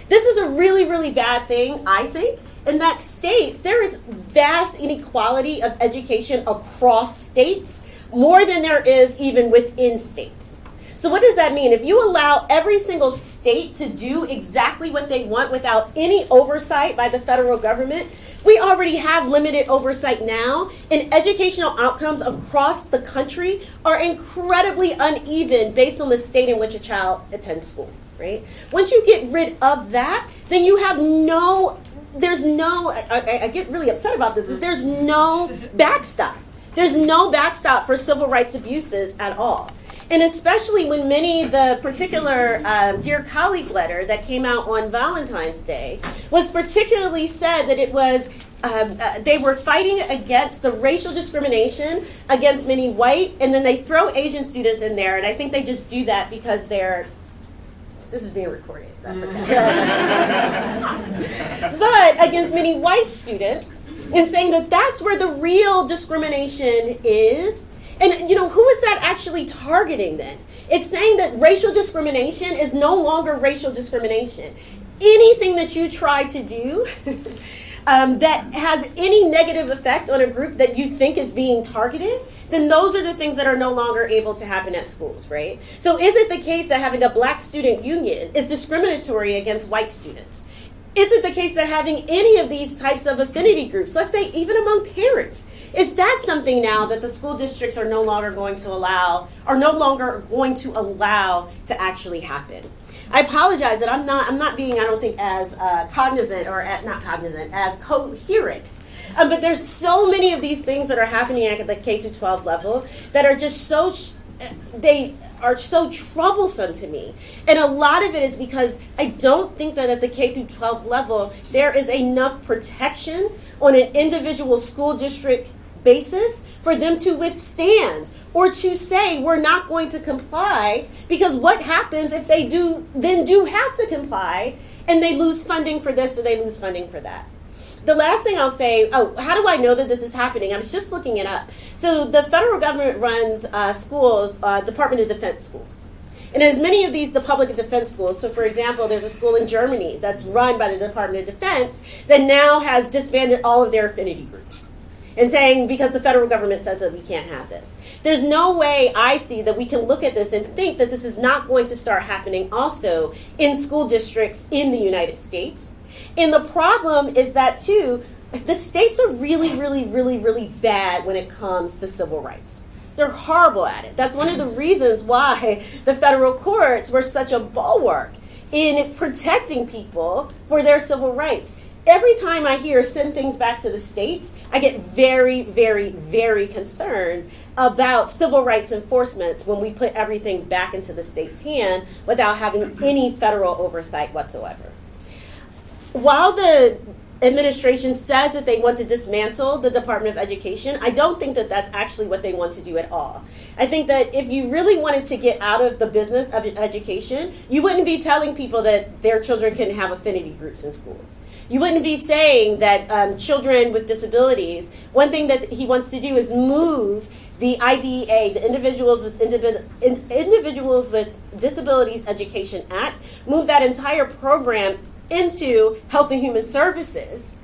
This is a really, really bad thing, I think, in that states, there is vast inequality of education across states, more than there is even within states. So what does that mean? If you allow every single state to do exactly what they want without any oversight by the federal government, we already have limited oversight now, and educational outcomes across the country are incredibly uneven based on the state in which a child attends school, right? Once you get rid of that, then you have I get really upset about this, but there's no backstop. There's no backstop for civil rights abuses at all. And especially when the particular Dear Colleague letter that came out on Valentine's Day was particularly said that it was, they were fighting against the racial discrimination against many white, and then they throw Asian students in there, and I think they just do that because this is being recorded, that's okay. But against many white students, and saying that that's where the real discrimination is. And, who is that actually targeting then? It's saying that racial discrimination is no longer racial discrimination. Anything that you try to do that has any negative effect on a group that you think is being targeted, then those are the things that are no longer able to happen at schools, right? So is it the case that having a black student union is discriminatory against white students? Is it the case that having any of these types of affinity groups, let's say even among parents, is that something now that the school districts are no longer going to allow to actually happen? I apologize that I'm not being, I don't think, as cognizant or as coherent. But there's so many of these things that are happening at the K-12 level that are just they are so troublesome to me. And a lot of it is because I don't think that at the K-12 level there is enough protection on an individual school district basis for them to withstand or to say we're not going to comply, because what happens if they do have to comply and they lose funding for this or they lose funding for that? The last thing I'll say, how do I know that this is happening? I was just looking it up. So the federal government runs schools, Department of Defense schools. And as many of these, the public defense schools, so for example, there's a school in Germany that's run by the Department of Defense that now has disbanded all of their affinity groups and saying, because the federal government says that we can't have this. There's no way I see that we can look at this and think that this is not going to start happening also in school districts in the United States. And the problem is that, too, the states are really, really, really, really bad when it comes to civil rights. They're horrible at it. That's one of the reasons why the federal courts were such a bulwark in protecting people for their civil rights. Every time I hear send things back to the states, I get very, very, very concerned about civil rights enforcement when we put everything back into the state's hand without having any federal oversight whatsoever. While the administration says that they want to dismantle the Department of Education, I don't think that that's actually what they want to do at all. I think that if you really wanted to get out of the business of education, you wouldn't be telling people that their children can have affinity groups in schools. You wouldn't be saying that children with disabilities, one thing that he wants to do is move the IDEA, the Individuals with Disabilities Education Act, move that entire program into Health and Human Services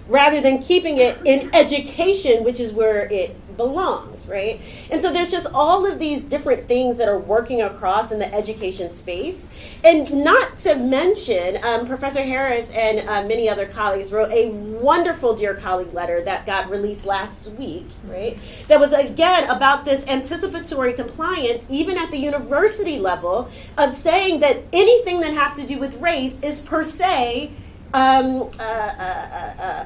rather than keeping it in education, which is where it belongs, right? And so there's just all of these different things that are working across in the education space. And not to mention, Professor Harris and many other colleagues wrote a wonderful Dear Colleague letter that got released last week, right? That was, again, about this anticipatory compliance, even at the university level, of saying that anything that has to do with race is per se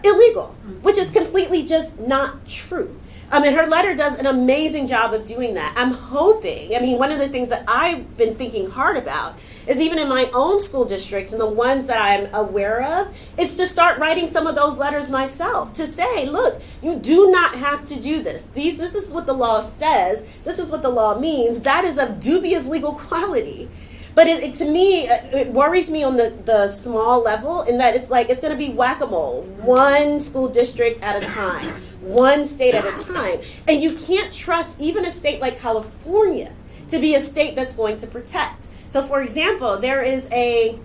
illegal, which is completely just not true. And her letter does an amazing job of doing that. I'm hoping, one of the things that I've been thinking hard about is even in my own school districts and the ones that I'm aware of, is to start writing some of those letters myself to say, look, you do not have to do this. This is what the law says. This is what the law means. That is of dubious legal quality. But to me, it worries me on the small level in that it's like it's going to be whack-a-mole, one school district at a time, one state at a time. And you can't trust even a state like California to be a state that's going to protect. So, for example, there is a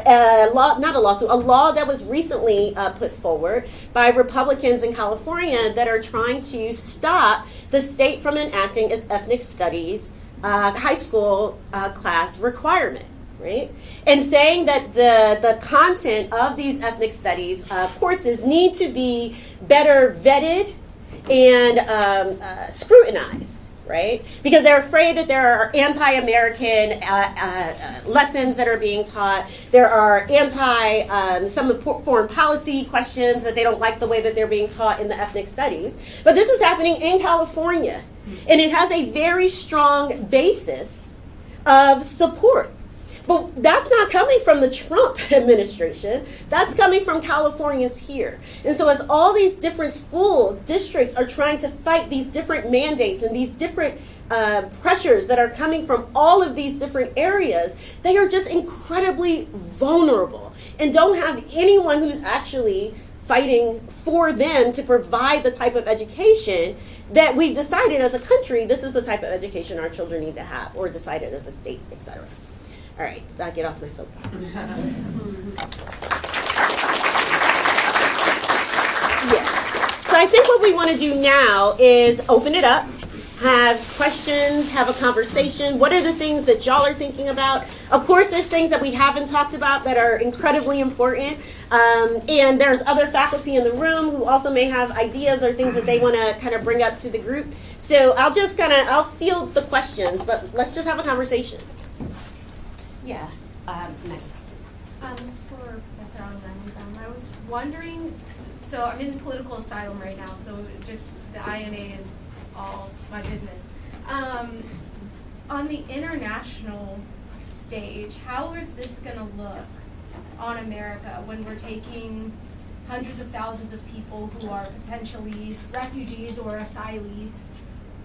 law that was recently put forward by Republicans in California that are trying to stop the state from enacting its ethnic studies high school class requirement, right? And saying that the content of these ethnic studies courses need to be better vetted and scrutinized, right? Because they're afraid that there are anti-American lessons that are being taught. There are some foreign policy questions that they don't like the way that they're being taught in the ethnic studies. But this is happening in California. And it has a very strong basis of support. But that's not coming from the Trump administration. That's coming from Californians here. And so as all these different school districts are trying to fight these different mandates and these different pressures that are coming from all of these different areas, they are just incredibly vulnerable and don't have anyone who's actually fighting for them to provide the type of education that we've decided as a country, this is the type of education our children need to have, or decided as a state, etc. All right, I'll get off my soapbox. Yeah. So I think what we want to do now is open it up, have questions, have a conversation. What are the things that y'all are thinking about? Of course, there's things that we haven't talked about that are incredibly important. And there's other faculty in the room who also may have ideas or things that they want to kind of bring up to the group. So I'll field the questions, but let's just have a conversation. Yeah. This is for Professor Arulanantham. I was wondering, so I'm in political asylum right now, so just the INA is all my business. On the international stage, how is this going to look on America when we're taking hundreds of thousands of people who are potentially refugees or asylees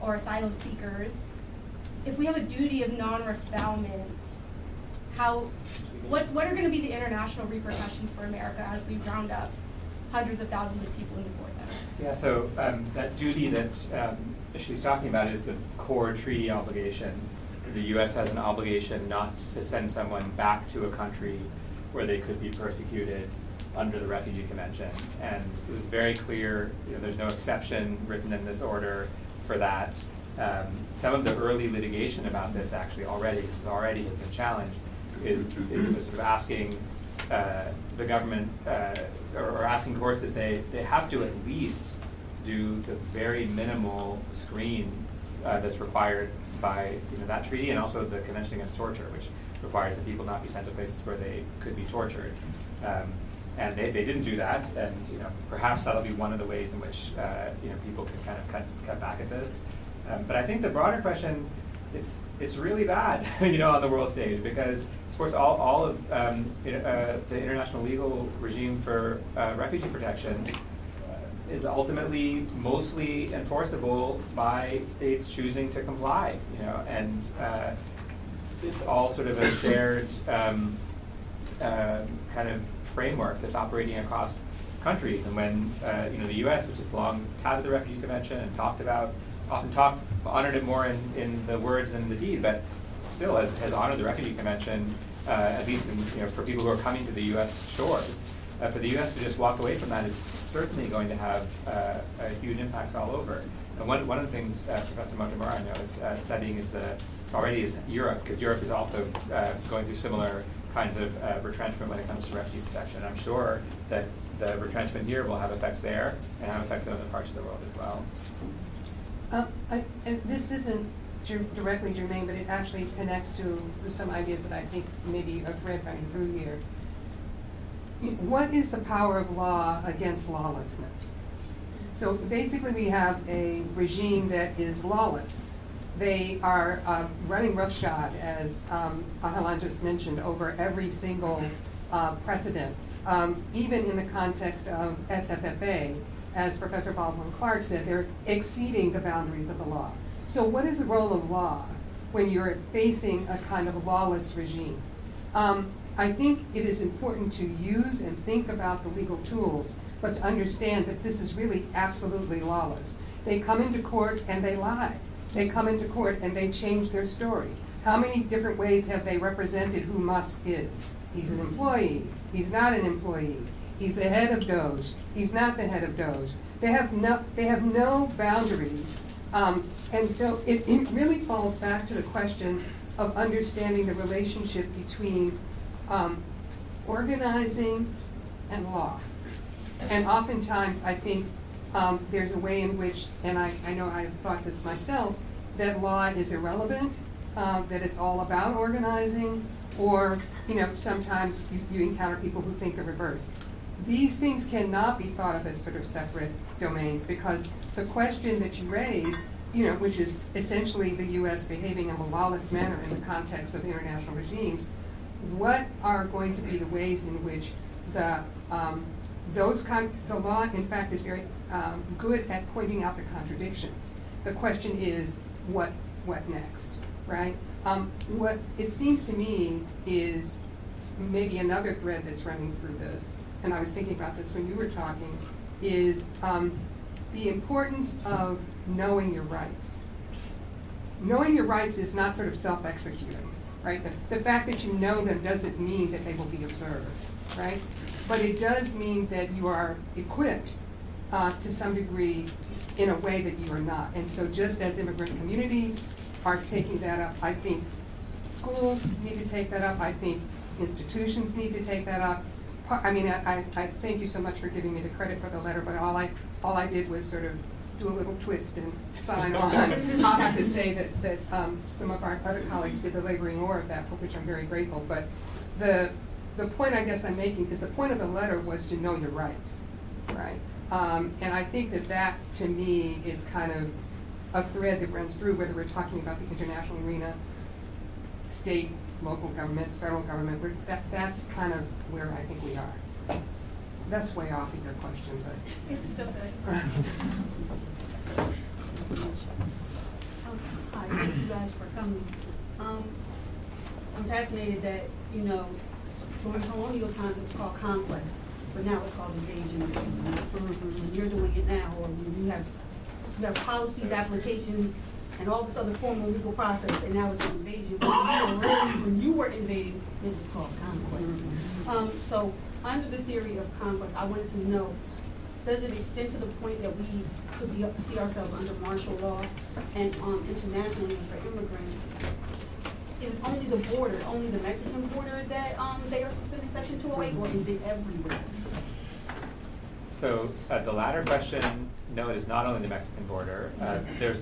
or asylum seekers? If we have a duty of non-refoulement, what are going to be the international repercussions for America as we round up hundreds of thousands of people and deport them? Yeah, so that duty that she's talking about is the core treaty obligation the U.S. has an obligation not to send someone back to a country where they could be persecuted under the Refugee Convention. And it was very clear, there's no exception written in this order for that. Some of the early litigation about this actually already has been challenged, is sort of asking the government or asking courts to say they have to at least do the very minimal screen that's required by that treaty, and also the Convention Against Torture, which requires that people not be sent to places where they could be tortured. And they didn't do that, and perhaps that'll be one of the ways in which people can kind of cut back at this. But I think the broader question, it's really bad, on the world stage, because of course all of the international legal regime for refugee protection is ultimately mostly enforceable by states choosing to comply, and it's all sort of a shared kind of framework that's operating across countries. And when the U.S., which has long touted the Refugee Convention and often honored it more in the words than the deed, but still has honored the Refugee Convention, at least for people who are coming to the U.S. shores. For the U.S. to just walk away from that is certainly going to have a huge impacts all over. And one of the things Professor Motomura, I know, is studying is Europe, because Europe is also going through similar kinds of retrenchment when it comes to refugee protection. I'm sure that the retrenchment here will have effects there and have effects in other parts of the world as well. And this isn't directly germane, but it actually connects to some ideas that I think maybe a thread running through here. What is the power of law against lawlessness? So basically we have a regime that is lawless. They are running roughshod, as Ahilan just mentioned, over every single precedent. Even in the context of SFFA, as Professor Baldwin Clark said, they're exceeding the boundaries of the law. So what is the role of law when you're facing a kind of lawless regime? I think it is important to use and think about the legal tools, but to understand that this is really absolutely lawless. They come into court and they lie. They come into court and they change their story. How many different ways have they represented who Musk is? He's an employee. He's not an employee. He's the head of Doge. He's not the head of Doge. They have no boundaries. And so it really falls back to the question of understanding the relationship between organizing and law. And oftentimes I think there's a way in which, and I know I've thought this myself, that law is irrelevant, that it's all about organizing, or sometimes you encounter people who think the reverse. These things cannot be thought of as sort of separate domains, because the question that you raise, which is essentially the U.S. behaving in a lawless manner in the context of international regimes, what are going to be the ways in which the law, in fact, is very good at pointing out the contradictions. The question is, what next, right? What it seems to me is maybe another thread that's running through this, and I was thinking about this when you were talking, is the importance of knowing your rights. Knowing your rights is not sort of self-executing, right? The fact that you know them doesn't mean that they will be observed, right? But it does mean that you are equipped to some degree in a way that you are not. And so just as immigrant communities are taking that up, I think schools need to take that up. I think institutions need to take that up. I thank you so much for giving me the credit for the letter, but all I did was sort of do a little twist and sign on. I'll have to say that some of our other colleagues did the laboring more of that, for which I'm very grateful. But the point I guess I'm making is the point of the letter was to know your rights, right? And I think that to me is kind of a thread that runs through whether we're talking about the international arena, state, local government, federal government. That's kind of where I think we are. That's way off of your question, but It's still good. Hi, thank you guys for coming. I'm fascinated that, during colonial times it was called conflict, but now it's called engagement. When you're doing it now, or when you have policies, applications, and all this other formal legal process, and now it's an invasion. When you were invading, it was called conquest. So under the theory of conquest, I wanted to know, does it extend to the point that we could see ourselves under martial law and internationally for immigrants? Is it only the border, only the Mexican border that they are suspending Section 208, or is it everywhere? So the latter question, no, it is not only the Mexican border. There's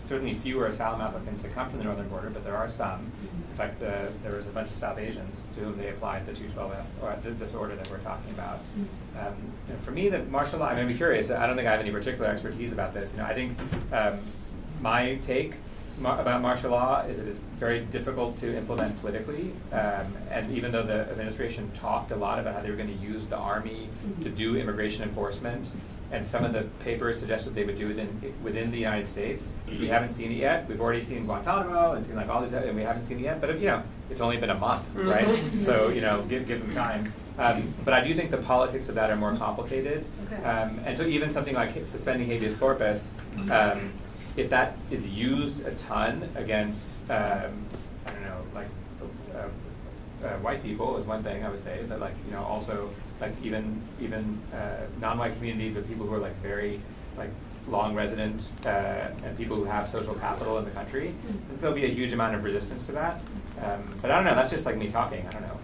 certainly fewer asylum applicants that come from the northern border, but there are some. In fact, there was a bunch of South Asians to whom they applied the 212F, or this order that we're talking about. For me, the martial law, I'm curious, I don't think I have any particular expertise about this. I think my take about martial law is it is very difficult to implement politically, and even though the administration talked a lot about how they were going to use the army to do immigration enforcement, and some of the papers suggested they would do it within the United States, we haven't seen it yet. We've already seen Guantanamo and seen like all these, and we haven't seen it yet. But it's only been a month, right? So give them time. But I do think the politics of that are more complicated, and so even something like suspending habeas corpus. If that is used a ton against, white people is one thing I would say, but also even non-white communities or people who are very long resident and people who have social capital in the country, I think there'll be a huge amount of resistance to that. But I don't know. That's just me talking. I don't know.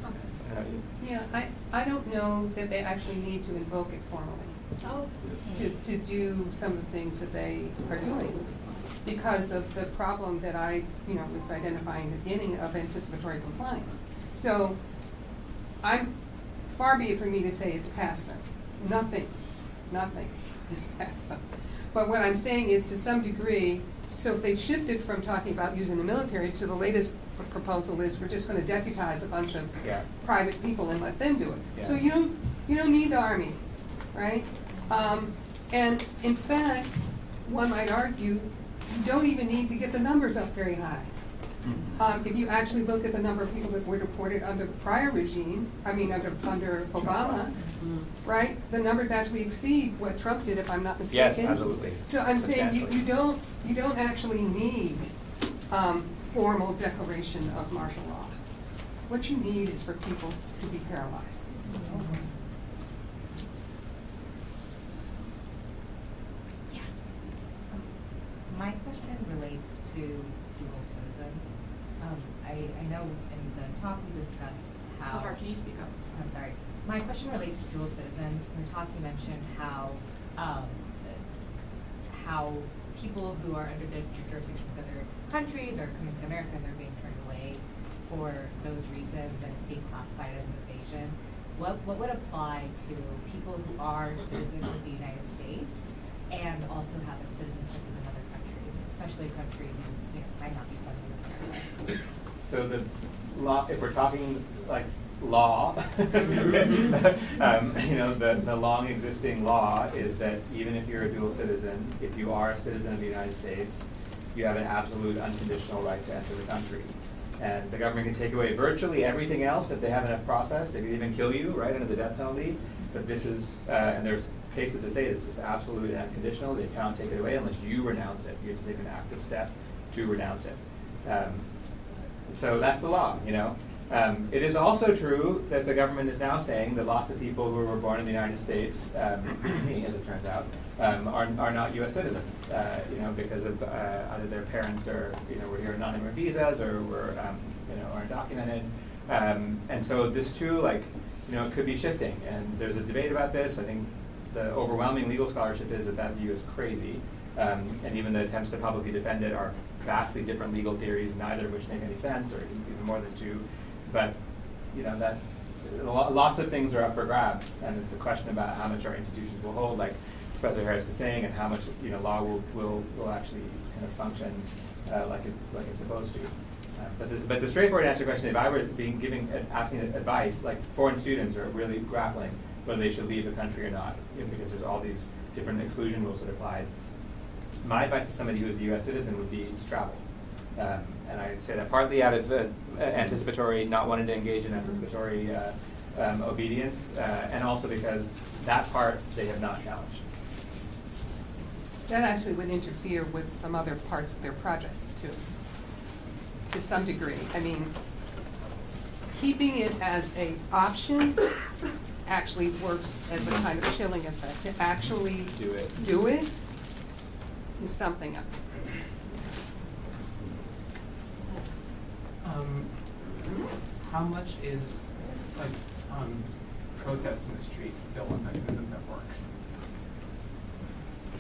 Yeah, I don't know that they actually need to invoke it formally to do some of the things that they are doing, because of the problem that I was identifying at the beginning of anticipatory compliance. So far be it for me to say it's past them. Nothing is past them. But what I'm saying is, to some degree, so if they shifted from talking about using the military to the latest proposal is we're just going to deputize a bunch of private people and let them do it. Yeah. So you don't need the army, right? And in fact, one might argue you don't even need to get the numbers up very high. If you actually look at the number of people that were deported under the prior regime, under Obama, right? The numbers actually exceed what Trump did, if I'm not mistaken. Yes, absolutely. So I'm saying you don't actually need formal declaration of martial law. What you need is for people to be paralyzed. My question relates to dual citizens. I know in the talk we discussed how... So far, can you speak up? I'm sorry. My question relates to dual citizens. In the talk you mentioned how people who are under the jurisdiction of other countries are coming to America and they're being turned away for those reasons and it's being classified as an invasion. What would apply to people who are citizens of the United States and also have a citizenship in another country, especially a country who might not be friendly with America? So the law, if we're talking law, the long existing law is that even if you're a dual citizen, if you are a citizen of the United States, you have an absolute unconditional right to enter the country. And the government can take away virtually everything else if they have enough process. They can even kill you, right, under the death penalty. But this is, and there's cases that say this is absolute and unconditional. They cannot take it away unless you renounce it. You have to take an active step to renounce it. So that's the law, It is also true that the government is now saying that lots of people who were born in the United States, me as it turns out, are not U.S. citizens, because of either their parents were here on non-immigrant visas or were, are undocumented. And so this too, it could be shifting. And there's a debate about this. I think the overwhelming legal scholarship is that view is crazy. And even the attempts to publicly defend it are vastly different legal theories, neither of which make any sense, or even more than two. But that lots of things are up for grabs, and it's a question about how much our institutions will hold, like Professor Harris is saying, and how much law will actually kind of function like it's supposed to. But the straightforward answer to the question, if I were asking advice, foreign students are really grappling whether they should leave the country or not, because there's all these different exclusion rules that apply. My advice to somebody who is a U.S. citizen would be to travel. And I'd say that partly out of anticipatory, not wanting to engage in anticipatory obedience, and also because that part they have not challenged. That actually would interfere with some other parts of their project too, to some degree. I mean, keeping it as a option actually works as a kind of chilling effect. To actually do it is something else. How much is protest in the streets still a mechanism that works?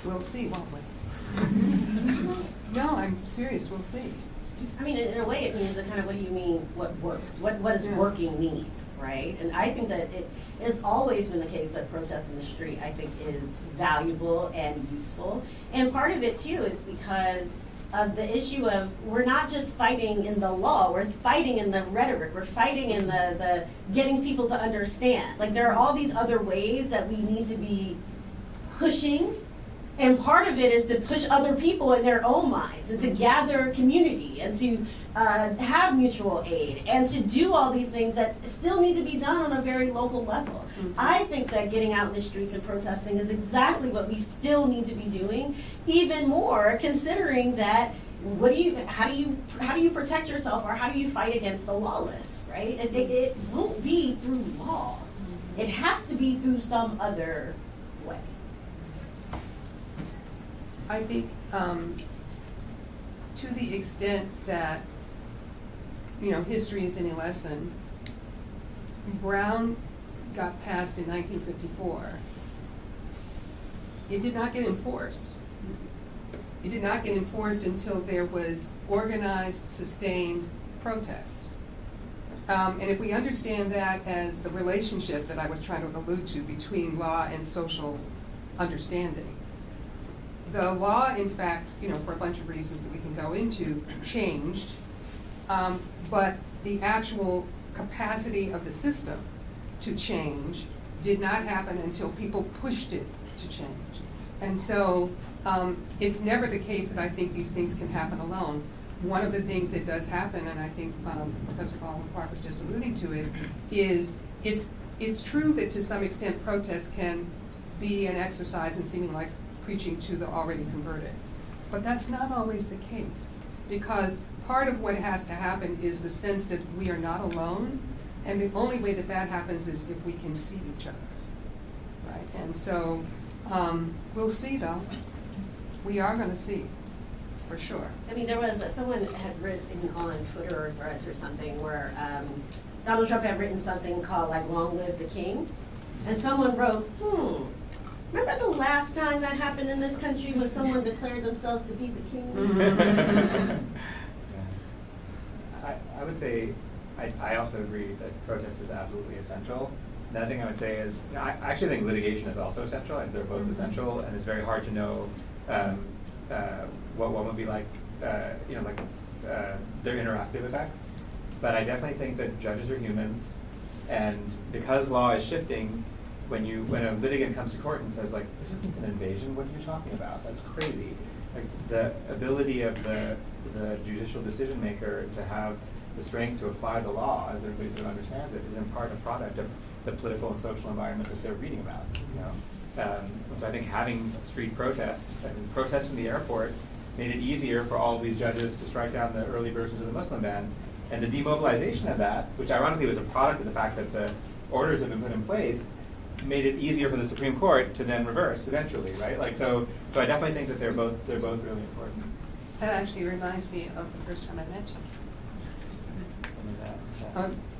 We'll see, won't we? No, I'm serious, we'll see. I mean, in a way, it means that kind of, what do you mean, what works? What does Yeah. working mean, right? And I think that it has always been the case that protest in the street, I think, is valuable and useful. And part of it, too, is because of the issue of, we're not just fighting in the law, we're fighting in the rhetoric, we're fighting in the getting people to understand. Like, there are all these other ways that we need to be pushing. And part of it is to push other people in their own minds and to gather community and to have mutual aid and to do all these things that still need to be done on a very local level. Mhm. I think that getting out in the streets and protesting is exactly what we still need to be doing, even more considering that how do you protect yourself, or how do you fight against the lawless, right? It won't be through law. It has to be through some other way. I think to the extent that, history is any lesson, Brown got passed in 1954. It did not get enforced. It did not get enforced until there was organized, sustained protest. And if we understand that as the relationship that I was trying to allude to between law and social understanding, the law, in fact, for a bunch of reasons that we can go into, changed, but the actual capacity of the system to change did not happen until people pushed it to change. And so it's never the case that I think these things can happen alone. One of the things that does happen, and I think Professor Baldwin Clark was just alluding to it, is it's true that to some extent protests can be an exercise in seeming like preaching to the already converted. But that's not always the case, because part of what has to happen is the sense that we are not alone, and the only way that that happens is if we can see each other, right? And so we'll see, though. We are going to see, for sure. I mean, there was, someone had written on Twitter or Threads or something where Donald Trump had written something called, like, Long Live the King. And someone wrote, remember the last time that happened in this country when someone declared themselves to be the king? I would say, I also agree that protest is absolutely essential. Another thing I would say is, I actually think litigation is also essential. I think they're both essential, and it's very hard to know what one would be like, their interactive effects. But I definitely think that judges are humans, and because law is shifting, when a litigant comes to court and says, like, this isn't an invasion, what are you talking about? That's crazy. Like, the ability of the judicial decision maker to have the strength to apply the law as everybody sort of understands it is in part a product of the political and social environment that they're reading about. So I think having street protests and protests in the airport made it easier for all of these judges to strike down the early versions of the Muslim ban. And the demobilization of that, which ironically was a product of the fact that the orders have been put in place, made it easier for the Supreme Court to then reverse eventually, right? Like, so I definitely think that they're both really important. That actually reminds me of the first time I met you.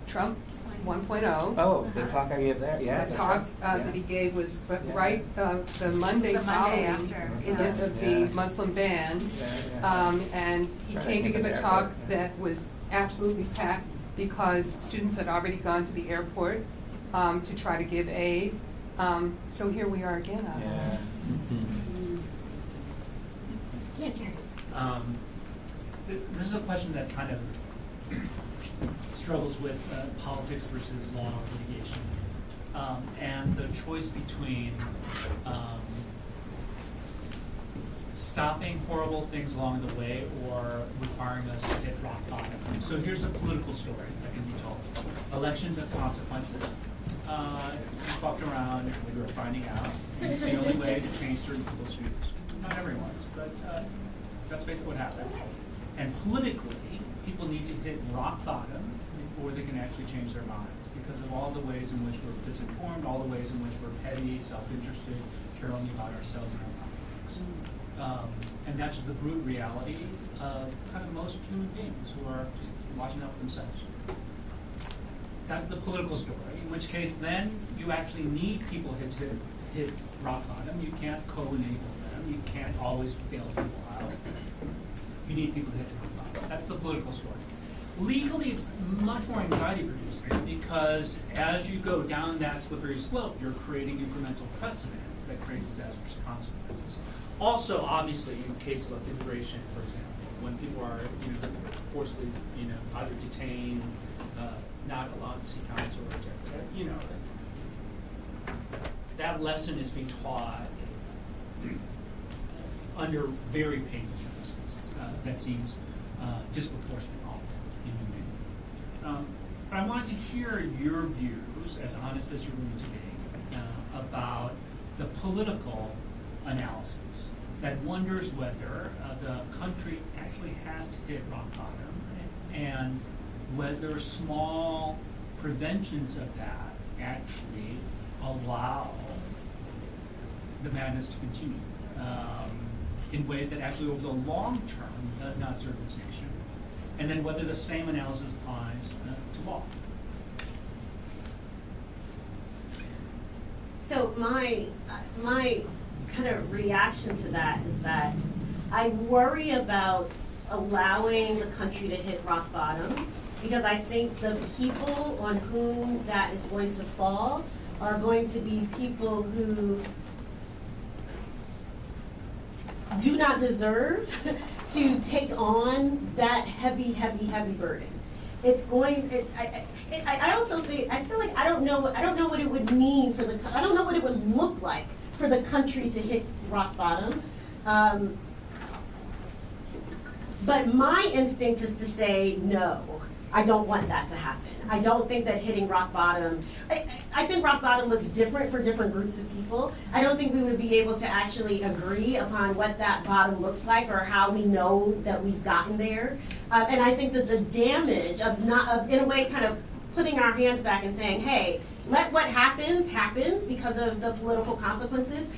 Trump 1.0. Oh, the talk I gave there, yeah. The talk that he gave was right the Monday following the Muslim ban, and he came to give a talk that was absolutely packed because students had already gone to the airport to try to give aid. So here we are again. Yeah, Jerry. This is a question that kind of struggles with politics versus law or litigation, and the choice between stopping horrible things along the way or requiring us to hit rock bottom. So here's a political story that can be told. Elections have consequences. We fucked around, we were finding out, and it's the only way to change certain people's views. not everyone's, but that's basically what happened. And politically, people need to hit rock bottom before they can actually change their minds, because of all the ways in which we're disinformed, all the ways in which we're petty, self-interested, care only about ourselves and our politics. And that's just the brute reality of kind of most human beings who are just watching out for themselves. That's the political story, in which case then you actually need people to hit rock bottom. You can't co-enable them. You can't always bail people out. You need people to hit rock bottom. That's the political story. Legally, it's much more anxiety-producing because as you go down that slippery slope, you're creating incremental precedents that create disastrous consequences. Also, obviously, in cases like immigration, for example, when people are, forcibly, either detained, not allowed to see counsel, or rejected, that lesson is being taught under very painful circumstances. That seems disproportionate often in humanity. But I wanted to hear your views, as honest as you're willing to be, about the political analysis that wonders whether the country actually has to hit rock bottom, and whether small preventions of that actually allow the madness to continue in ways that actually over the long term does not serve this nation, and then whether the same analysis applies to law. So my kind of reaction to that is that I worry about allowing the country to hit rock bottom, because I think the people on whom that is going to fall are going to be people who do not deserve to take on that heavy burden. It's going. I also think. I feel like I don't know what it would mean for the. I don't know what it would look like for the country to hit rock bottom. But my instinct is to say no. I don't want that to happen. I don't think that hitting rock bottom. I think rock bottom looks different for different groups of people. I don't think we would be able to actually agree upon what that bottom looks like or how we know that we've gotten there. And I think that the damage of in a way, kind of putting our hands back and saying, hey, let what happens because of the political consequences.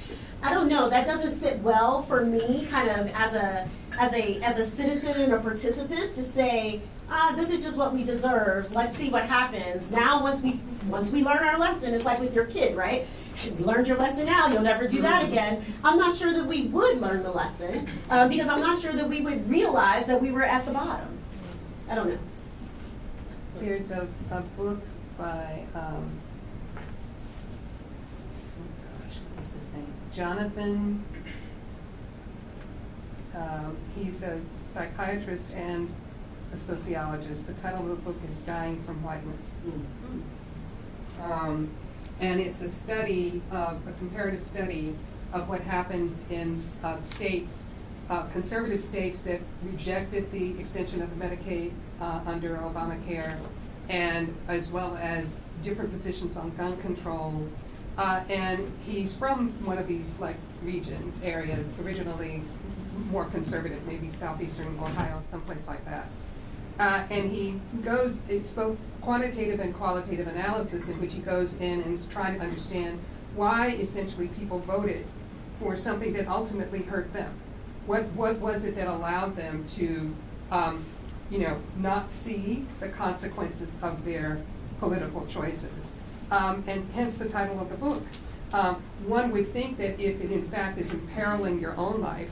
I don't know. That doesn't sit well for me, kind of as a citizen and a participant, to say, this is just what we deserve. Let's see what happens. Now, once we learn our lesson, it's like with your kid, right? You learned your lesson now, you'll never do that again. I'm not sure that we would learn the lesson because I'm not sure that we would realize that we were at the bottom. I don't know. There's a book by, what's his name? Jonathan. He's a psychiatrist and a sociologist. The title of the book is Dying from Whiteness. And it's a study, a comparative study of what happens in states, conservative states that rejected the extension of Medicaid under Obamacare, and as well as different positions on gun control. And he's from one of these regions, areas, originally more conservative, maybe southeastern Ohio, someplace like that. And it's both quantitative and qualitative analysis in which he goes in and is trying to understand why essentially people voted for something that ultimately hurt them. What was it that allowed them to, not see the consequences of their political choices? And hence the title of the book. One would think that if it in fact is imperiling your own life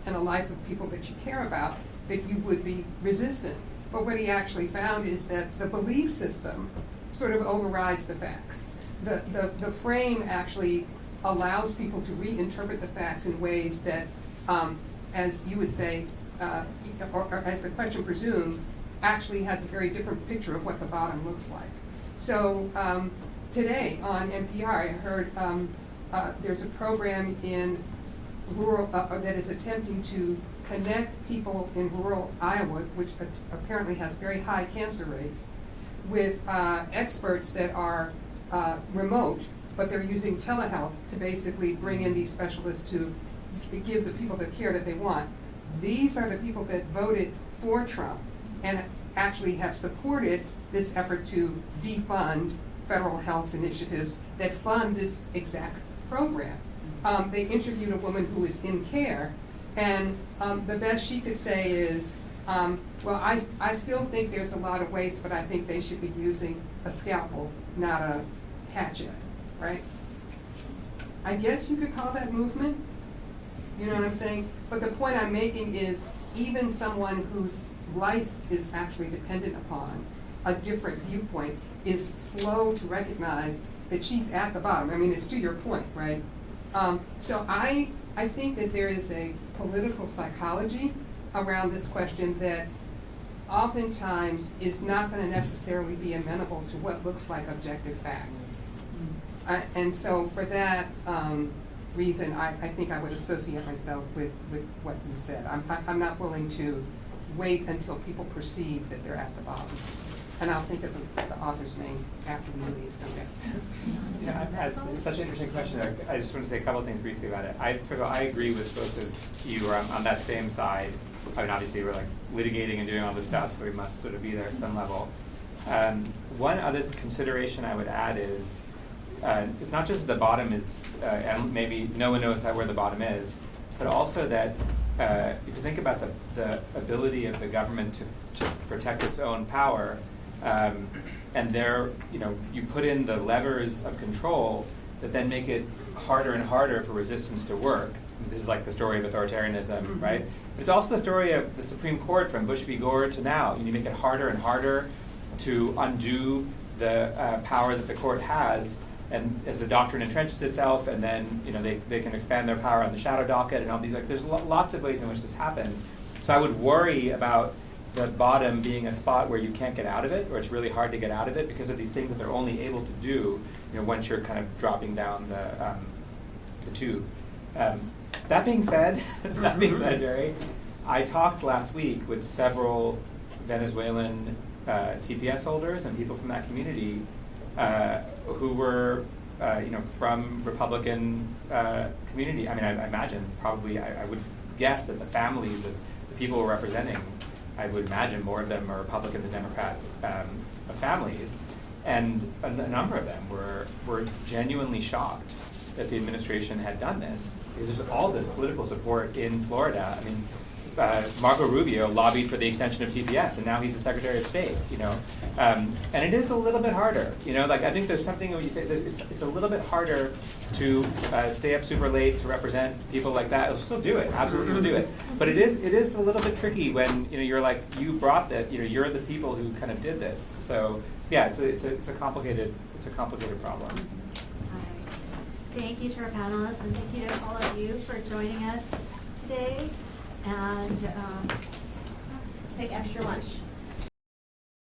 and the life of people that you care about, that you would be resistant. But what he actually found is that the belief system sort of overrides the facts. The frame actually allows people to reinterpret the facts in ways that, as you would say, or as the question presumes, actually has a very different picture of what the bottom looks like. So today on NPR, I heard there's a program in rural that is attempting to connect people in rural Iowa, which apparently has very high cancer rates, with experts that are remote, but they're using telehealth to basically bring in these specialists to give the people the care that they want. These are the people that voted for Trump and actually have supported this effort to defund federal health initiatives that fund this exact program. They interviewed a woman who is in care, and the best she could say is, well, I still think there's a lot of waste, but I think they should be using a scalpel, not a hatchet, right? I guess you could call that movement. You know what I'm saying? But the point I'm making is even someone whose life is actually dependent upon a different viewpoint is slow to recognize that she's at the bottom. I mean, it's to your point, right? So I think that there is a political psychology around this question that oftentimes is not going to necessarily be amenable to what looks like objective facts. And so for that reason, I think I would associate myself with what you said. I'm not willing to wait until people perceive that they're at the bottom. And I'll think of the author's name after we leave. Okay. Yeah, it's such an interesting question. I just want to say a couple of things briefly about it. First of all, I agree with both of you. Or I'm on that same side. I mean, obviously, we're like litigating and doing all this stuff, so we must sort of be there at some level. One other consideration I would add is it's not just the bottom is, and maybe no one knows where the bottom is, but also that if you think about the ability of the government to protect its own power, and there, you put in the levers of control that then make it harder and harder for resistance to work. This is like the story of authoritarianism, right? But it's also the story of the Supreme Court from Bush v. Gore to now. You make it harder and harder to undo the power that the court has, and as the doctrine entrenches itself, and then they can expand their power on the shadow docket and all these. Like, there's lots of ways in which this happens. So I would worry about the bottom being a spot where you can't get out of it, or it's really hard to get out of it because of these things that they're only able to do, once you're kind of dropping down the tube. That being said, Jerry, I talked last week with several Venezuelan TPS holders and people from that community who were, from Republican community. I mean, I imagine probably, I would guess that the families of the people we're representing, I would imagine more of them are Republican than Democrat families, and a number of them were genuinely shocked that the administration had done this. There's just all this political support in Florida. I mean, Marco Rubio lobbied for the extension of TPS, and now he's the Secretary of State. And it is a little bit harder. I think there's something when you say that it's a little bit harder to stay up super late to represent people like that. We'll still do it, absolutely we'll do it. But it is a little bit tricky when you're like, you brought that. You're the people who kind of did this. So yeah, it's a complicated problem. Thank you to our panelists, and thank you to all of you for joining us today. And take extra lunch.